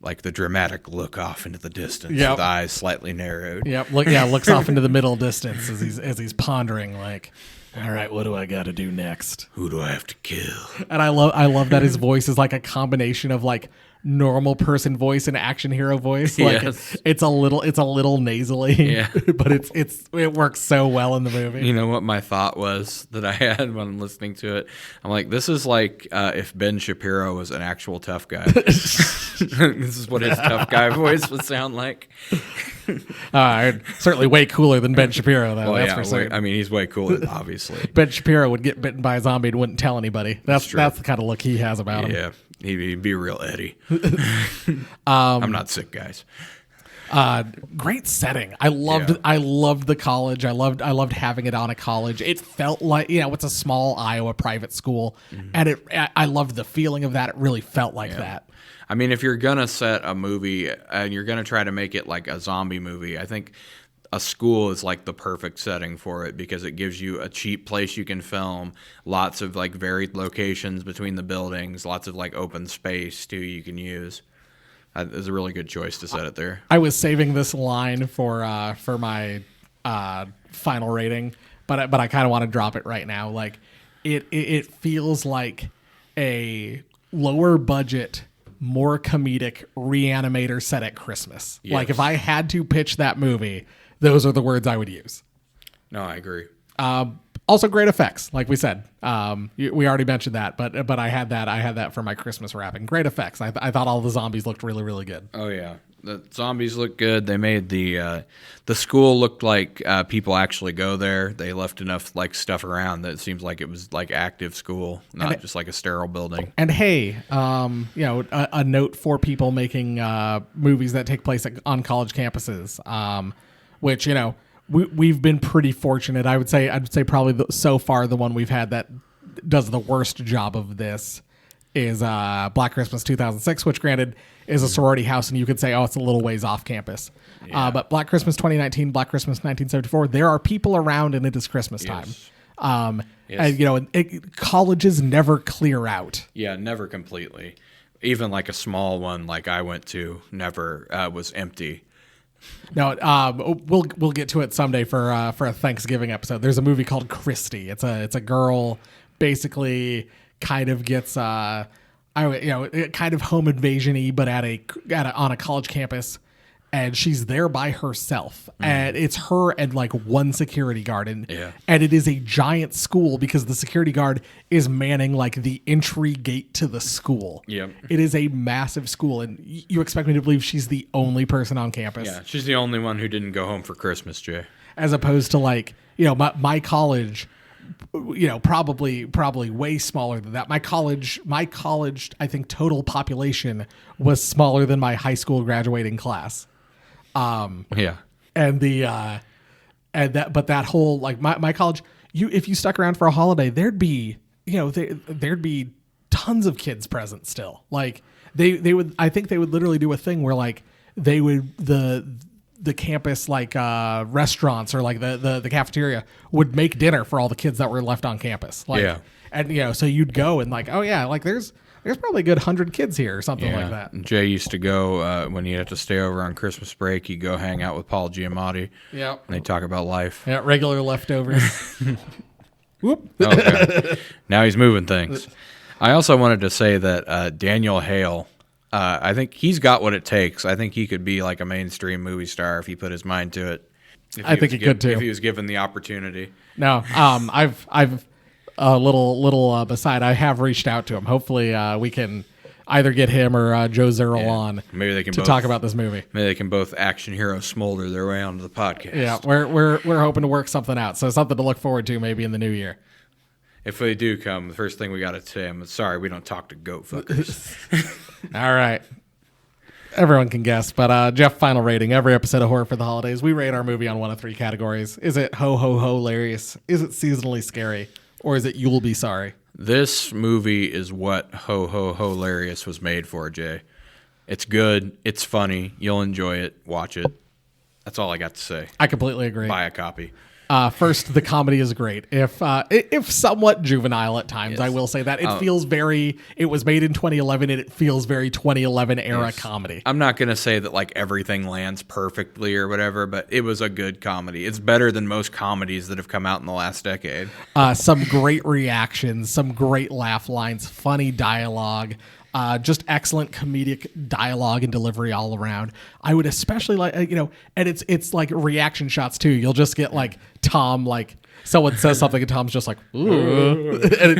Speaker 3: Like the dramatic look off into the distance, with the eyes slightly narrowed.
Speaker 2: Yep. Looks off into the middle distance as he's pondering, like, all right, what do I got to do next?
Speaker 3: Who do I have to kill?
Speaker 2: And I love that his voice is like a combination of like normal person voice and action hero voice. Like
Speaker 3: Yes.
Speaker 2: it's a little nasally,
Speaker 3: Yeah.
Speaker 2: but it works so well in the movie.
Speaker 3: You know what my thought was that I had when listening to it? I'm like, this is like if Ben Shapiro was an actual tough guy. This is what his tough guy voice would sound like.
Speaker 2: Certainly way cooler than Ben Shapiro, though.
Speaker 3: Well,
Speaker 2: that's
Speaker 3: yeah,
Speaker 2: for certain.
Speaker 3: I mean, he's way cooler, obviously.
Speaker 2: Ben Shapiro would get bitten by a zombie and wouldn't tell anybody. That's the kind of look he has about him.
Speaker 3: Yeah, he'd be real Eddie. I'm not sick, guys.
Speaker 2: Great setting. I loved the college. I loved having it on a college. It felt like, it's a small Iowa private school, and I loved the feeling of that. It really felt like that.
Speaker 3: I mean, if you're gonna set a movie and you're gonna try to make it like a zombie movie, I think a school is like the perfect setting for it because it gives you a cheap place you can film, lots of like varied locations between the buildings, lots of like open space too you can use. It's a really good choice to set it there.
Speaker 2: I was saving this line for my final rating, but I kind of want to drop it right now. Like it feels like a lower budget, more comedic Reanimator set at Christmas.
Speaker 3: Yes.
Speaker 2: Like if I had to pitch that movie, those are the words I would use.
Speaker 3: No, I agree.
Speaker 2: Also great effects, like we said. We already mentioned that, but I had that for my Christmas wrapping. Great effects. I thought all the zombies looked really, really good.
Speaker 3: Oh yeah, the zombies look good. They made the school looked like people actually go there. They left enough like stuff around that it seems like it was like active school, not just like a sterile building.
Speaker 2: And hey, a note for people making movies that take place on college campuses, which we've been pretty fortunate. I'd say probably so far the one we've had that does the worst job of this is Black Christmas 2006, which granted is a sorority house, and you could say, oh, it's a little ways off campus.
Speaker 3: Yeah.
Speaker 2: But Black Christmas 2019, Black Christmas 1974, there are people around, and it is Christmas time.
Speaker 3: Yes.
Speaker 2: And colleges never clear out.
Speaker 3: Yeah, never completely. Even like a small one like I went to never was empty.
Speaker 2: No, we'll get to it someday for a Thanksgiving episode. There's a movie called Christy. It's a girl basically kind of gets kind of home invasion-y, but on a college campus, and she's there by herself, and it's her and like one security guard, and it is a giant school because the security guard is manning like the entry gate to the school.
Speaker 3: Yep.
Speaker 2: It is a massive school, and you expect me to believe she's the only person on campus.
Speaker 3: Yeah, she's the only one who didn't go home for Christmas, Jay.
Speaker 2: As opposed to like, my college, probably way smaller than that. My college, I think total population was smaller than my high school graduating class.
Speaker 3: Yeah.
Speaker 2: And that whole, like my college, if you stuck around for a holiday, there'd be tons of kids present still. Like I think they would literally do a thing where like they would, the campus like restaurants or like the cafeteria would make dinner for all the kids that were left on campus. Like,
Speaker 3: Yeah.
Speaker 2: And so you'd go and like, oh yeah, like there's probably a good 100 kids here or something like that.
Speaker 3: Jay used to go when he had to stay over on Christmas break. He'd go hang out with Paul Giamatti.
Speaker 2: Yeah.
Speaker 3: And they talk about life.
Speaker 2: Yeah, regular leftovers. Whoop.
Speaker 3: Okay. Now he's moving things. I also wanted to say that Daniel Hale, I think he's got what it takes. I think he could be like a mainstream movie star if he put his mind to it.
Speaker 2: I think he could too.
Speaker 3: If he was given the opportunity.
Speaker 2: No, I've a little beside. I have reached out to him. Hopefully, we can either get him or Joe Zerl on.
Speaker 3: Maybe they can
Speaker 2: to talk about this movie.
Speaker 3: Maybe they can both action hero smolder their way onto the podcast.
Speaker 2: Yeah, we're hoping to work something out. So something to look forward to maybe in the new year.
Speaker 3: If they do come, the first thing we got to say, I'm sorry, we don't talk to goat fuckers.
Speaker 2: All right. Everyone can guess, but Jeff, final rating. Every episode of Horror for the Holidays, we rate our movie on one of three categories. Is it ho ho ho hilarious? Is it seasonally scary? Or is it you'll be sorry?
Speaker 3: This movie is what ho ho ho hilarious was made for, Jay. It's good. It's funny. You'll enjoy it. Watch it. That's all I got to say.
Speaker 2: I completely agree.
Speaker 3: Buy a copy.
Speaker 2: First, the comedy is great. If somewhat juvenile at times,
Speaker 3: Yes.
Speaker 2: I will say that. It feels very, it was made in 2011 and it feels very 2011 era comedy.
Speaker 3: I'm not going to say that like everything lands perfectly or whatever, but it was a good comedy. It's better than most comedies that have come out in the last decade.
Speaker 2: Some great reactions, some great laugh lines, funny dialogue. Just excellent comedic dialogue and delivery all around. I would especially like, and it's like reaction shots too. You'll just get like Tom, like someone says something and Tom's just like, ooh, and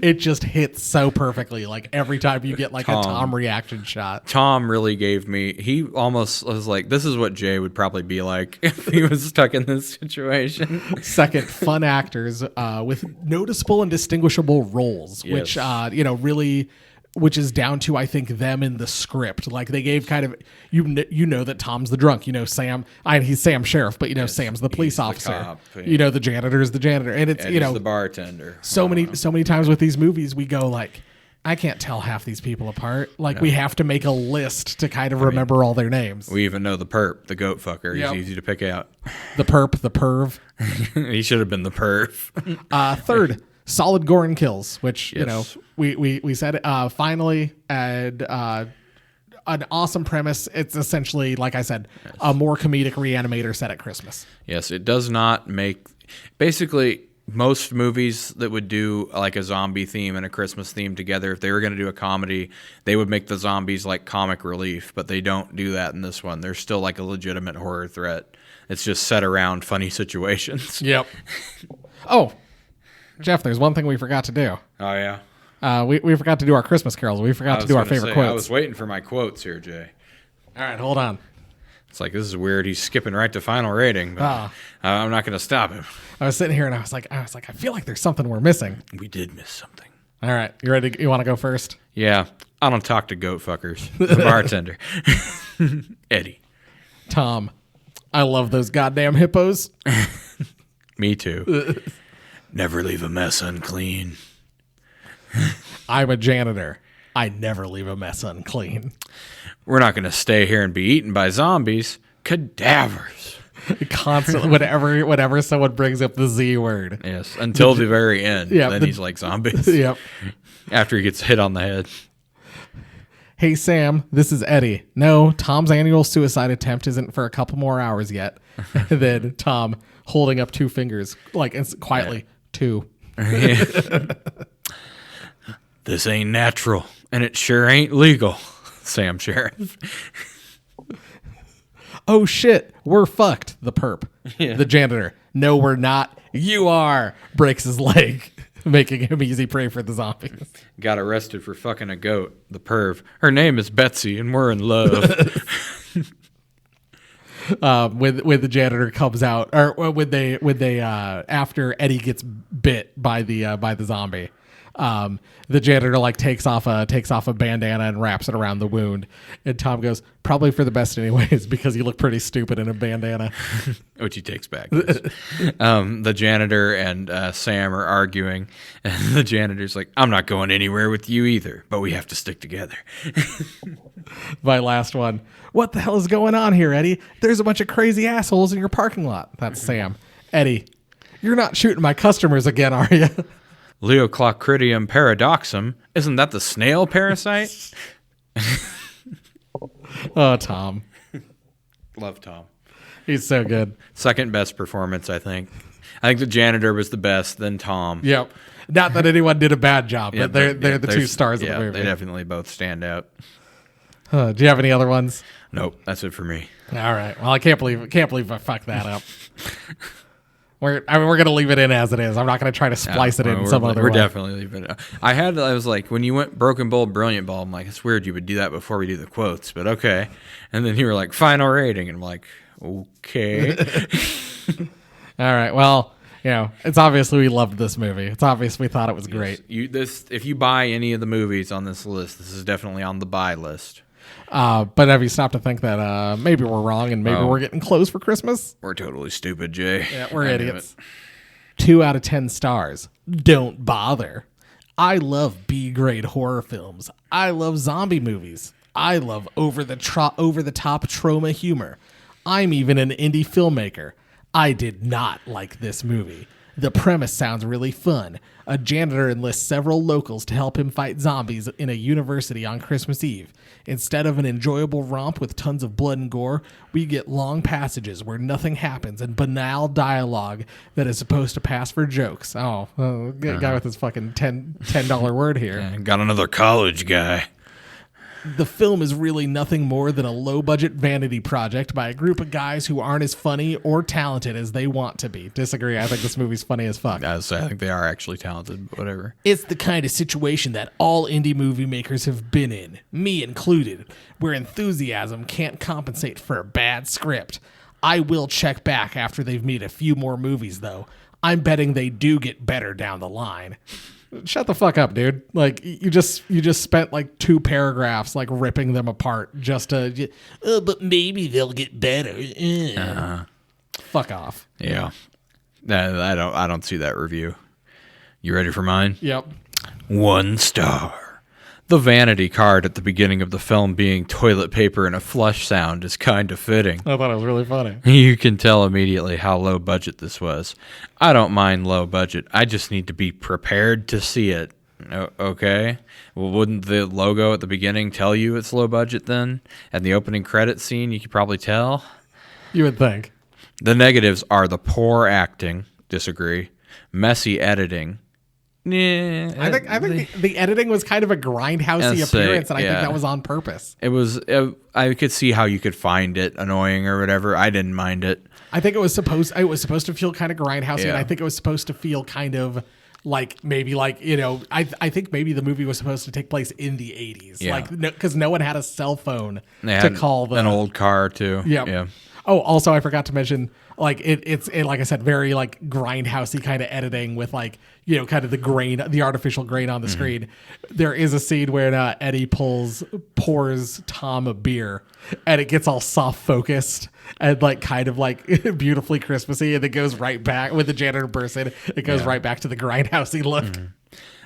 Speaker 2: it just hits so perfectly. Like every time you get like a Tom reaction shot.
Speaker 3: Tom really gave me, he almost was like, this is what Jay would probably be like if he was stuck in this situation.
Speaker 2: Second, fun actors with noticeable and distinguishable roles, which, really, which is down to, I think, them in the script. Like they gave kind of, that Tom's the drunk, Sam, he's Sam Sheriff, but Sam's the police officer,
Speaker 3: cop,
Speaker 2: the janitor is the janitor. And it's,
Speaker 3: Eddie's the bartender.
Speaker 2: So many times with these movies, we go like, I can't tell half these people apart. Like we have to make a list to kind of remember all their names.
Speaker 3: We even know the perp, the goat fucker. He's easy to pick out.
Speaker 2: The perp, the perv.
Speaker 3: He should have been the perv.
Speaker 2: Third, solid gore and kills, which we said finally, and an awesome premise. It's essentially, like I said, a more comedic Reanimator set at Christmas.
Speaker 3: Yes, it does not make basically. Most movies that would do like a zombie theme and a Christmas theme together, if they were going to do a comedy, they would make the zombies like comic relief, but they don't do that in this one. They're still like a legitimate horror threat. It's just set around funny situations.
Speaker 2: Yep. Oh, Jeff, there's one thing we forgot to do.
Speaker 3: Oh, yeah?
Speaker 2: We forgot to do our Christmas carols. We forgot to do our favorite quotes.
Speaker 3: I was waiting for my quotes here, Jay.
Speaker 2: All right, hold on.
Speaker 3: It's like, this is weird. He's skipping right to final rating, but I'm not going to stop him.
Speaker 2: I was sitting here and I was like, I feel like there's something we're missing.
Speaker 3: We did miss something.
Speaker 2: All right, you ready? You want to go first?
Speaker 3: Yeah, I don't talk to goat fuckers. The bartender, Eddie.
Speaker 2: Tom, I love those goddamn hippos.
Speaker 3: Me too. Never leave a mess unclean.
Speaker 2: I'm a janitor. I never leave a mess unclean.
Speaker 3: We're not going to stay here and be eaten by zombies. Cadavers.
Speaker 2: Constantly, whenever someone brings up the Z word.
Speaker 3: Yes, until the very end.
Speaker 2: Yeah,
Speaker 3: then he's like zombies.
Speaker 2: Yep.
Speaker 3: After he gets hit on the head.
Speaker 2: Hey, Sam, this is Eddie. No, Tom's annual suicide attempt isn't for a couple more hours yet. And then Tom holding up two fingers, like quietly, two.
Speaker 3: This ain't natural, and it sure ain't legal. Sam Sheriff.
Speaker 2: Oh shit, we're fucked. The perp. Yeah. The janitor. No, we're not. You are. Breaks his leg, making him easy prey for the zombies.
Speaker 3: Got arrested for fucking a goat. The perv. Her name is Betsy, and we're in love.
Speaker 2: When the janitor comes out, or when they after Eddie gets bit by the zombie. The janitor like takes off a bandana and wraps it around the wound, and Tom goes, probably for the best anyways, because you look pretty stupid in a bandana.
Speaker 3: Which he takes back. The janitor and Sam are arguing, and the janitor's like, I'm not going anywhere with you either, but we have to stick together.
Speaker 2: My last one. What the hell is going on here, Eddie? There's a bunch of crazy assholes in your parking lot. That's Sam. Eddie, you're not shooting my customers again, are you?
Speaker 3: Leoclocridium paradoxum. Isn't that the snail parasite?
Speaker 2: Oh, Tom.
Speaker 3: Love Tom.
Speaker 2: He's so good.
Speaker 3: Second best performance, I think. I think the janitor was the best, then Tom.
Speaker 2: Yep. Not that anyone did a bad job, but they're the two stars of the movie.
Speaker 3: They definitely both stand out.
Speaker 2: Do you have any other ones?
Speaker 3: Nope, that's it for me.
Speaker 2: All right. Well, I can't believe I fucked that up. We're gonna leave it in as it is. I'm not gonna try to splice it in some other way.
Speaker 3: We're definitely leaving it. I was like, when you went Broken Bowl, Brilliant Ball, I'm like, it's weird you would do that before we do the quotes, but okay. And then you were like, final rating, and I'm like, okay.
Speaker 2: All right. Well, it's obviously we loved this movie. It's obvious we thought it was great.
Speaker 3: If you buy any of the movies on this list, this is definitely on the buy list.
Speaker 2: But have you stopped to think that maybe we're wrong and maybe we're getting clothes for Christmas?
Speaker 3: We're totally stupid, Jay.
Speaker 2: Yeah, we're idiots. 2 out of 10 stars. Don't bother. I love B-grade horror films. I love zombie movies. I love over the top trauma humor. I'm even an indie filmmaker. I did not like this movie. The premise sounds really fun. A janitor enlists several locals to help him fight zombies in a university on Christmas Eve. Instead of an enjoyable romp with tons of blood and gore, we get long passages where nothing happens and banal dialogue that is supposed to pass for jokes. Guy with his fucking $10 word here.
Speaker 3: Got another college guy.
Speaker 2: The film is really nothing more than a low-budget vanity project by a group of guys who aren't as funny or talented as they want to be. Disagree. I think this movie's funny as fuck.
Speaker 3: I think they are actually talented, but whatever.
Speaker 2: It's the kind of situation that all indie movie makers have been in, me included, where enthusiasm can't compensate for a bad script. I will check back after they've made a few more movies, though. I'm betting they do get better down the line. Shut the fuck up, dude. Like, you just spent like 2 paragraphs like ripping them apart just to, but maybe they'll get better. Fuck off.
Speaker 3: Yeah. I don't see that review. You ready for mine?
Speaker 2: Yep.
Speaker 3: 1 star. The vanity card at the beginning of the film being toilet paper and a flush sound is kind of fitting.
Speaker 2: I thought it was really funny.
Speaker 3: You can tell immediately how low budget this was. I don't mind low budget. I just need to be prepared to see it. Okay? Well, wouldn't the logo at the beginning tell you it's low budget then? And the opening credit scene, you could probably tell.
Speaker 2: You would think.
Speaker 3: The negatives are the poor acting. Disagree. Messy editing. Yeah,
Speaker 2: I think the editing was kind of a grindhousey appearance, and I think that was on purpose.
Speaker 3: It was. I could see how you could find it annoying or whatever. I didn't mind it.
Speaker 2: I think it was supposed to feel kind of grindhousey, and I think it was supposed to feel kind of like maybe like, you know, I think maybe the movie was supposed to take place in the 80s, like because no one had a cell phone to call
Speaker 3: an old car too.
Speaker 2: Yeah. Oh, also I forgot to mention, like it's like I said, very like grindhousey kind of editing with like, you know, kind of the artificial grain on the screen. There is a scene where Eddie pours Tom a beer, and it gets all soft focused and like kind of like beautifully Christmassy, and it goes right back with the janitor person. It goes right back to the grindhousey look.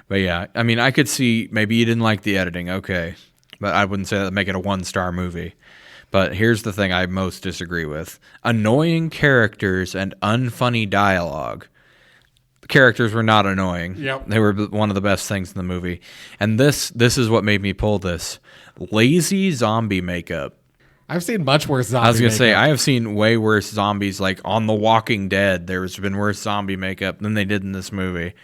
Speaker 3: But yeah, I mean, I could see maybe you didn't like the editing, okay, but I wouldn't say that make it a 1-star movie. But here's the thing I most disagree with. Annoying characters and unfunny dialogue. The characters were not annoying.
Speaker 2: Yep.
Speaker 3: They were one of the best things in the movie. And this is what made me pull this. Lazy zombie makeup.
Speaker 2: I've seen much worse zombie makeup.
Speaker 3: I was going to say, I have seen way worse zombies, like on The Walking Dead. There's been worse zombie makeup than they did in this movie.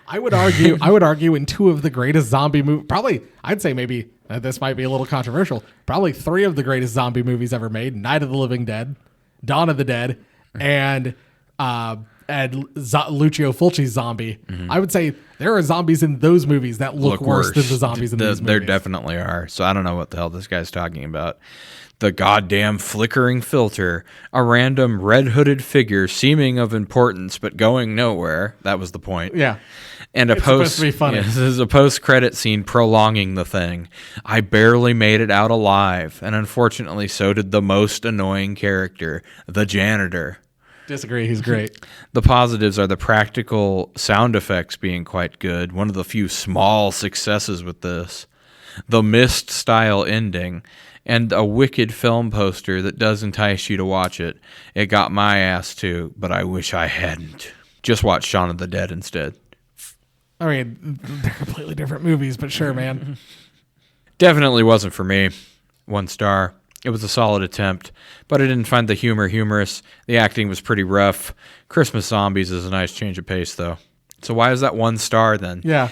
Speaker 2: I would argue in 2 of the greatest zombie movies, probably, I'd say maybe, this might be a little controversial, probably 3 of the greatest zombie movies ever made, Night of the Living Dead, Dawn of the Dead, and Lucio Fulci's Zombie. I would say there are zombies in those movies that look worse than the zombies in these movies.
Speaker 3: There definitely are. So I don't know what the hell this guy's talking about. The goddamn flickering filter, a random red-hooded figure seeming of importance but going nowhere. That was the point.
Speaker 2: Yeah.
Speaker 3: And
Speaker 2: supposed to be funny.
Speaker 3: Yeah, this is a post-credit scene prolonging the thing. I barely made it out alive, and unfortunately so did the most annoying character, the janitor.
Speaker 2: Disagree, he's great.
Speaker 3: The positives are the practical sound effects being quite good, one of the few small successes with this. The Mist-style ending, and a wicked film poster that does entice you to watch it. It got my ass too, but I wish I hadn't. Just watch Shaun of the Dead instead.
Speaker 2: I mean, they're completely different movies, but sure, man.
Speaker 3: Definitely wasn't for me. 1 star. It was a solid attempt, but I didn't find the humor humorous. The acting was pretty rough. Christmas Zombies is a nice change of pace, though. So why is that 1 star then?
Speaker 2: Yeah,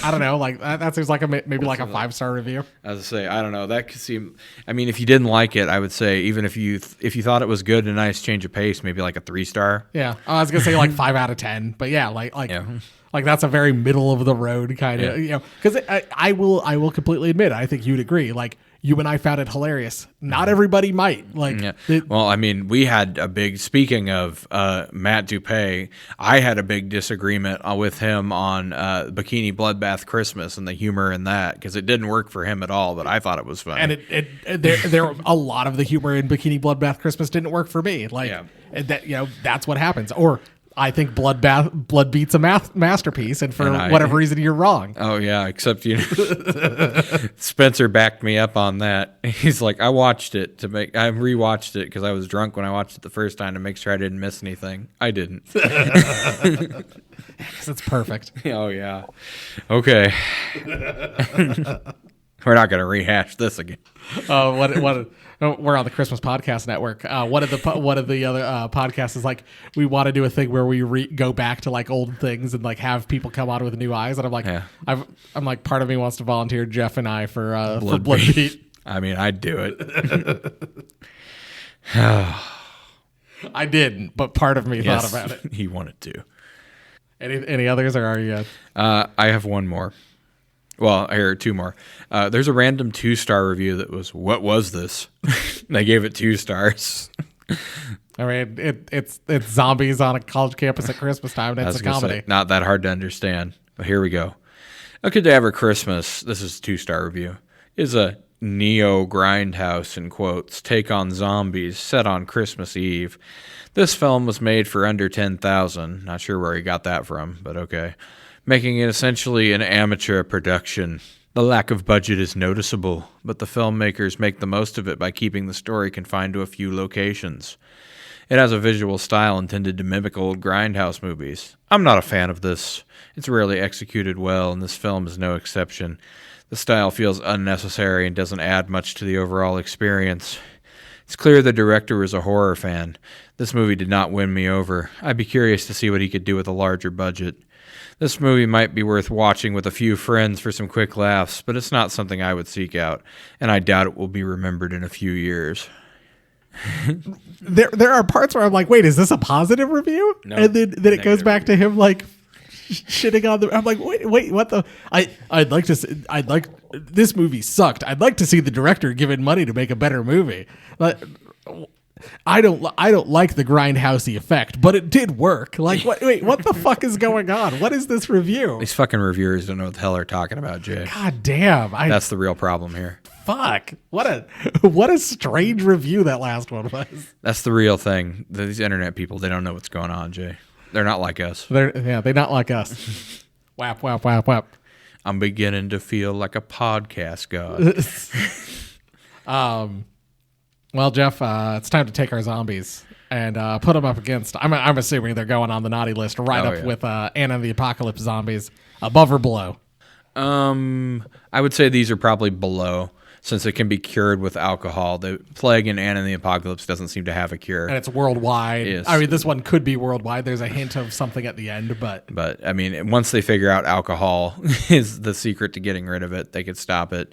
Speaker 2: I don't know. Like that seems like maybe like a 5-star review.
Speaker 3: As I say, I don't know. That could seem. I mean, if you didn't like it, I would say even if you thought it was good and a nice change of pace, maybe like a 3-star.
Speaker 2: Yeah, I was gonna say like 5 out of 10, but yeah, like that's a very middle of the road kind of. You know, because I will completely admit, I think you'd agree. Like, you and I found it hilarious. Not everybody might. Like,
Speaker 3: well, I mean, we had a big. Speaking of Matt Dupay, I had a big disagreement with him on Bikini Bloodbath Christmas and the humor in that, because it didn't work for him at all. But I thought it was funny.
Speaker 2: And there a lot of the humor in Bikini Bloodbath Christmas didn't work for me. Like that, you know, that's what happens. Or I think Blood Beat's a masterpiece, and for whatever reason you're wrong.
Speaker 3: Oh yeah, except Spencer backed me up on that. He's like, I rewatched it because I was drunk when I watched it the first time to make sure I didn't miss anything. I didn't.
Speaker 2: Because it's perfect.
Speaker 3: Oh yeah. Okay. We're not going to rehash this again.
Speaker 2: We're on the Christmas Podcast Network. One of the other podcasts is like, we want to do a thing where we go back to like old things and like have people come on with new eyes. And I'm like, I'm like, part of me wants to volunteer Jeff and I for Blood Beat.
Speaker 3: I mean, I'd do it.
Speaker 2: I didn't, but part of me thought about it.
Speaker 3: He wanted to.
Speaker 2: Any others, or are you?
Speaker 3: I have one more. Well, I heard two more. There's a random 2-star review that was, "What was this?" They gave it 2 stars.
Speaker 2: I mean, it's zombies on a college campus at Christmas time, and it's a comedy.
Speaker 3: Say, not that hard to understand. But here we go. A Cadaver Christmas, this is a 2-star review, is a neo grindhouse, in quotes, take on zombies set on Christmas Eve. This film was made for under $10,000. Not sure where he got that from, but okay. Making it essentially an amateur production. The lack of budget is noticeable, but the filmmakers make the most of it by keeping the story confined to a few locations. It has a visual style intended to mimic old grindhouse movies. I'm not a fan of this. It's rarely executed well, and this film is no exception. The style feels unnecessary and doesn't add much to the overall experience. It's clear the director is a horror fan. This movie did not win me over. I'd be curious to see what he could do with a larger budget. This movie might be worth watching with a few friends for some quick laughs, but it's not something I would seek out, and I doubt it will be remembered in a few years.
Speaker 2: There are parts where I'm like, wait, is this a positive review? No, and then it goes back to him like shitting on the. I'm like, wait, what the? I'd like this movie sucked. I'd like to see the director given money to make a better movie. I don't like the grindhousey effect, but it did work. Like, what the fuck is going on? What is this review?
Speaker 3: These fucking reviewers don't know what the hell they're talking about, Jay.
Speaker 2: God damn.
Speaker 3: That's the real problem here.
Speaker 2: Fuck. What a strange review that last one was.
Speaker 3: That's the real thing. These internet people, they don't know what's going on, Jay. They're not like us.
Speaker 2: They're not like us. Whap, whap, whap, whap.
Speaker 3: I'm beginning to feel like a podcast god.
Speaker 2: Well, Jeff, it's time to take our zombies and put them up against. I'm assuming they're going on the naughty list with Anna and the Apocalypse zombies, above or below.
Speaker 3: I would say these are probably below, since it can be cured with alcohol. The plague in Anna and the Apocalypse doesn't seem to have a cure,
Speaker 2: and it's worldwide.
Speaker 3: Yes.
Speaker 2: I mean, this one could be worldwide. There's a hint of something at the end, but
Speaker 3: I mean, once they figure out alcohol is the secret to getting rid of it, they could stop it.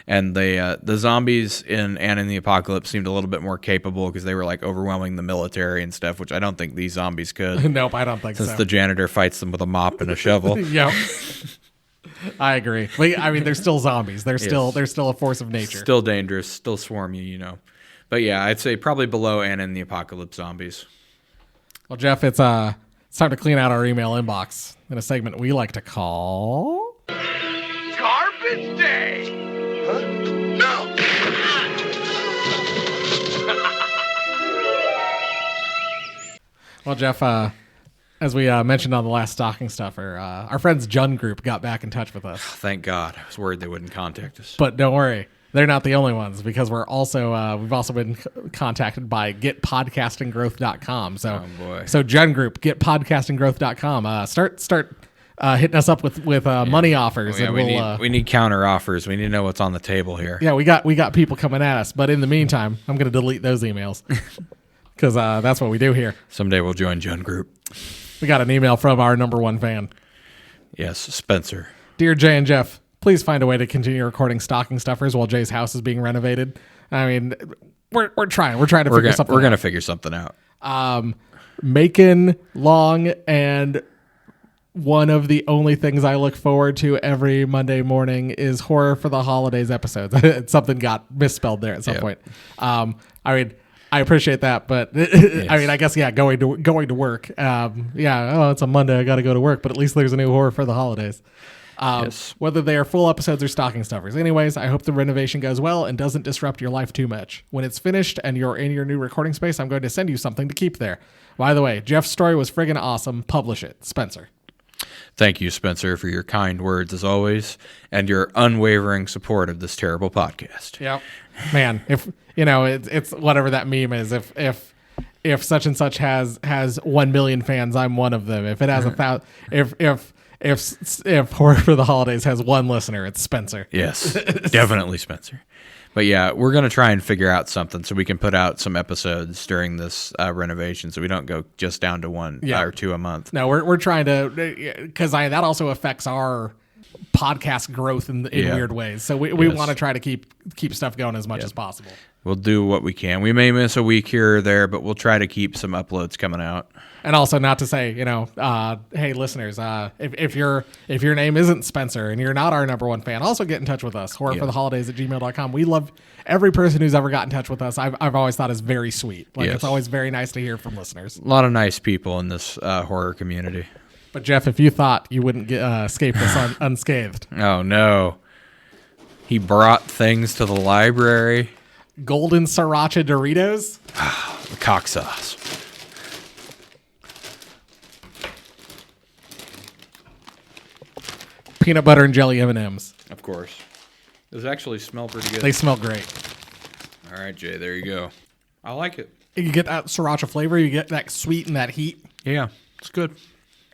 Speaker 3: And the zombies in Anna and the Apocalypse seemed a little bit more capable because they were like overwhelming the military and stuff, which I don't think these zombies could.
Speaker 2: Nope, I don't think so.
Speaker 3: Since the janitor fights them with a mop and a shovel.
Speaker 2: Yep. I agree. I mean, they're still zombies. They're still a force of nature.
Speaker 3: Still dangerous, still swarm you, you know. But yeah, I'd say probably below Anna and the Apocalypse zombies.
Speaker 2: Well, Jeff, it's time to clean out our email inbox in a segment we like to call
Speaker 4: Garbage Day. Huh? No.
Speaker 2: Well, Jeff, as we mentioned on the last Stocking Stuffer, our friends Jun Group got back in touch with us.
Speaker 3: Thank God. I was worried they wouldn't contact us.
Speaker 2: But don't worry. They're not the only ones, because we've also been contacted by getpodcastinggrowth.com. So Jun Group, getpodcastinggrowth.com. Start hitting us up with money offers.
Speaker 3: Oh, yeah,
Speaker 2: and
Speaker 3: we need counter offers. We need to know what's on the table here.
Speaker 2: Yeah, we got people coming at us. But in the meantime, I'm going to delete those emails because that's what we do here.
Speaker 3: Someday we'll join Jun Group.
Speaker 2: We got an email from our number one fan.
Speaker 3: Yes, Spencer.
Speaker 2: Dear Jay and Jeff, please find a way to continue recording Stocking Stuffers while Jay's house is being renovated. I mean, we're trying. We're trying to figure something out.
Speaker 3: We're going to figure something out.
Speaker 2: Macon, Long, and one of the only things I look forward to every Monday morning is Horror for the Holidays episodes. Something got misspelled there at some point. I mean, I appreciate that, but yes. I mean, I guess, going to work. It's a Monday, I got to go to work, but at least there's a new Horror for the Holidays.
Speaker 3: Yes.
Speaker 2: Whether they are full episodes or stocking stuffers. Anyways, I hope the renovation goes well and doesn't disrupt your life too much. When it's finished and you're in your new recording space, I'm going to send you something to keep there. By the way, Jeff's story was friggin' awesome. Publish it. Spencer.
Speaker 3: Thank you, Spencer, for your kind words as always and your unwavering support of this terrible podcast.
Speaker 2: Yep. Man, if it's whatever that meme is, if such and such has 1 million fans, I'm one of them. If it has 1,000, if Horror for the Holidays has one listener, it's Spencer.
Speaker 3: Yes, definitely Spencer. But yeah, we're going to try and figure out something so we can put out some episodes during this renovation so we don't go just down to one or two a month.
Speaker 2: No, we're trying to, because that also affects our podcast growth in weird ways. So we want to try to keep stuff going as much as possible.
Speaker 3: We'll do what we can. We may miss a week here or there, but we'll try to keep some uploads coming out.
Speaker 2: And also, not to say, hey, listeners, if your name isn't Spencer and you're not our number one fan, also get in touch with us. horrorfortheholidays@gmail.com. We love every person who's ever got in touch with us. I've always thought is very sweet. It's always very nice to hear from listeners.
Speaker 3: A lot of nice people in this horror community.
Speaker 2: But Jeff, if you thought you wouldn't escape this unscathed.
Speaker 3: Oh, no. He brought things to the library.
Speaker 2: Golden Sriracha Doritos.
Speaker 3: The cock sauce.
Speaker 2: Peanut butter and jelly M&Ms.
Speaker 3: Of course. Those actually smell pretty good.
Speaker 2: They smell great.
Speaker 3: All right, Jay, there you go. I like it.
Speaker 2: You get that sriracha flavor. You get that sweet and that heat.
Speaker 3: Yeah, it's good.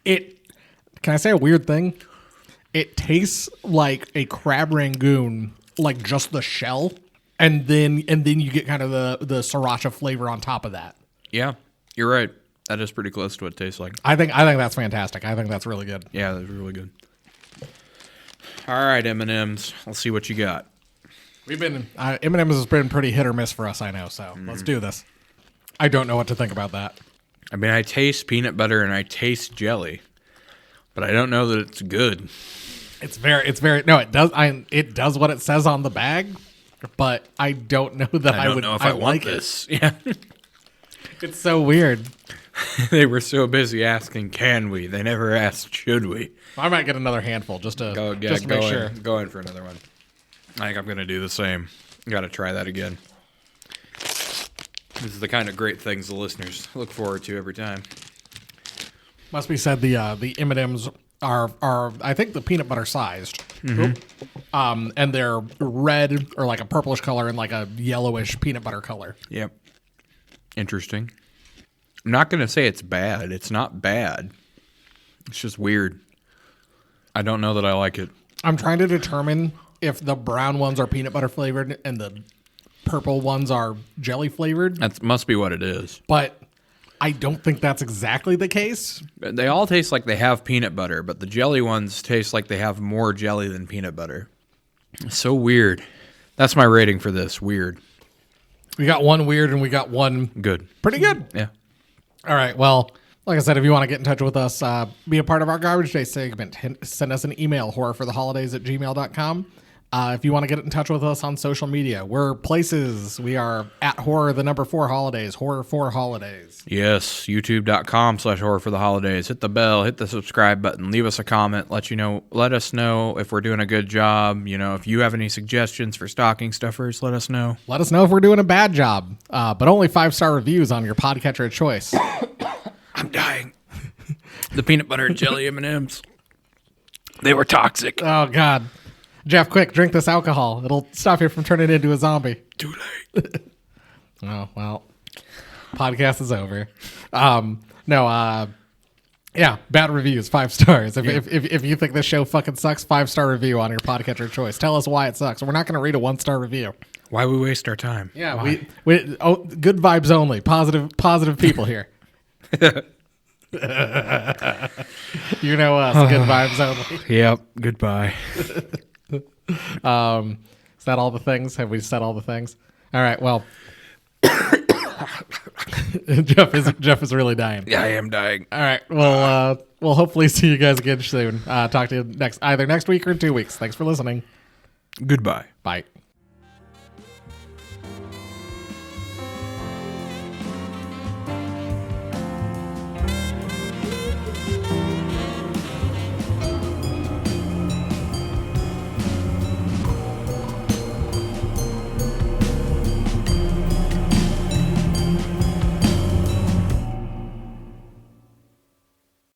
Speaker 2: Can I say a weird thing? It tastes like a crab rangoon, like just the shell, and then you get kind of the sriracha flavor on top of that.
Speaker 3: Yeah, you're right. That is pretty close to what it tastes like.
Speaker 2: I think that's fantastic. I think that's really good.
Speaker 3: Yeah, that's really good. All right, M&Ms. Let's see what you got.
Speaker 2: We've been M&Ms has been pretty hit or miss for us, I know. So let's do this. I don't know what to think about that.
Speaker 3: I mean, I taste peanut butter and I taste jelly, but I don't know that it's good.
Speaker 2: It's very no. It does. It does what it says on the bag, but I don't know that I would.
Speaker 3: Know if I want this. Yeah,
Speaker 2: it's so weird.
Speaker 3: They were so busy asking, "Can we?" They never asked, "Should we?"
Speaker 2: I might get another handful just to make sure.
Speaker 3: Go in for another one. I think I'm gonna do the same. Got to try that again. This is the kind of great things the listeners look forward to every time.
Speaker 2: Must be said the M&Ms are I think the peanut butter sized, and they're red or like a purplish color and like a yellowish peanut butter color.
Speaker 3: Yep. Interesting. I'm not gonna say it's bad. It's not bad. It's just weird. I don't know that I like it.
Speaker 2: I'm trying to determine if the brown ones are peanut butter flavored and the purple ones are jelly flavored.
Speaker 3: That must be what it is.
Speaker 2: But I don't think that's exactly the case.
Speaker 3: They all taste like they have peanut butter, but the jelly ones taste like they have more jelly than peanut butter. It's so weird. That's my rating for this. Weird.
Speaker 2: We got one weird and we got one
Speaker 3: good.
Speaker 2: Pretty good.
Speaker 3: Yeah.
Speaker 2: All right. Well, like I said, if you want to get in touch with us, be a part of our Garbage Day segment, send us an email, horrorfortheholidays@gmail.com. If you want to get in touch with us on social media, we're places. We are at horror4holidays, horror4holidays.
Speaker 3: Yes, youtube.com/horrorfortheholidays. Hit the bell, hit the subscribe button, leave us a comment, let us know if we're doing a good job. If you have any suggestions for stocking stuffers, let us know.
Speaker 2: Let us know if we're doing a bad job, but only 5-star reviews on your podcatcher of choice.
Speaker 3: I'm dying. The peanut butter and jelly M&Ms. They were toxic.
Speaker 2: Oh, God. Jeff, quick, drink this alcohol. It'll stop you from turning into a zombie.
Speaker 3: Too late.
Speaker 2: Oh, well. Podcast is over. Yeah, bad reviews, 5 stars. If you think this show fucking sucks, 5-star review on your podcatcher of choice. Tell us why it sucks. We're not going to read a 1-star review.
Speaker 3: Why we waste our time?
Speaker 2: Yeah, we good vibes only. Positive people here. You know us, good vibes only.
Speaker 3: Yep. Goodbye.
Speaker 2: Is that all the things? Have we said all the things? All right. Well, Jeff is really dying.
Speaker 3: Yeah, I am dying.
Speaker 2: All right. Well, we'll hopefully see you guys again soon. Talk to you either next week or in 2 weeks. Thanks for listening.
Speaker 3: Goodbye.
Speaker 2: Bye.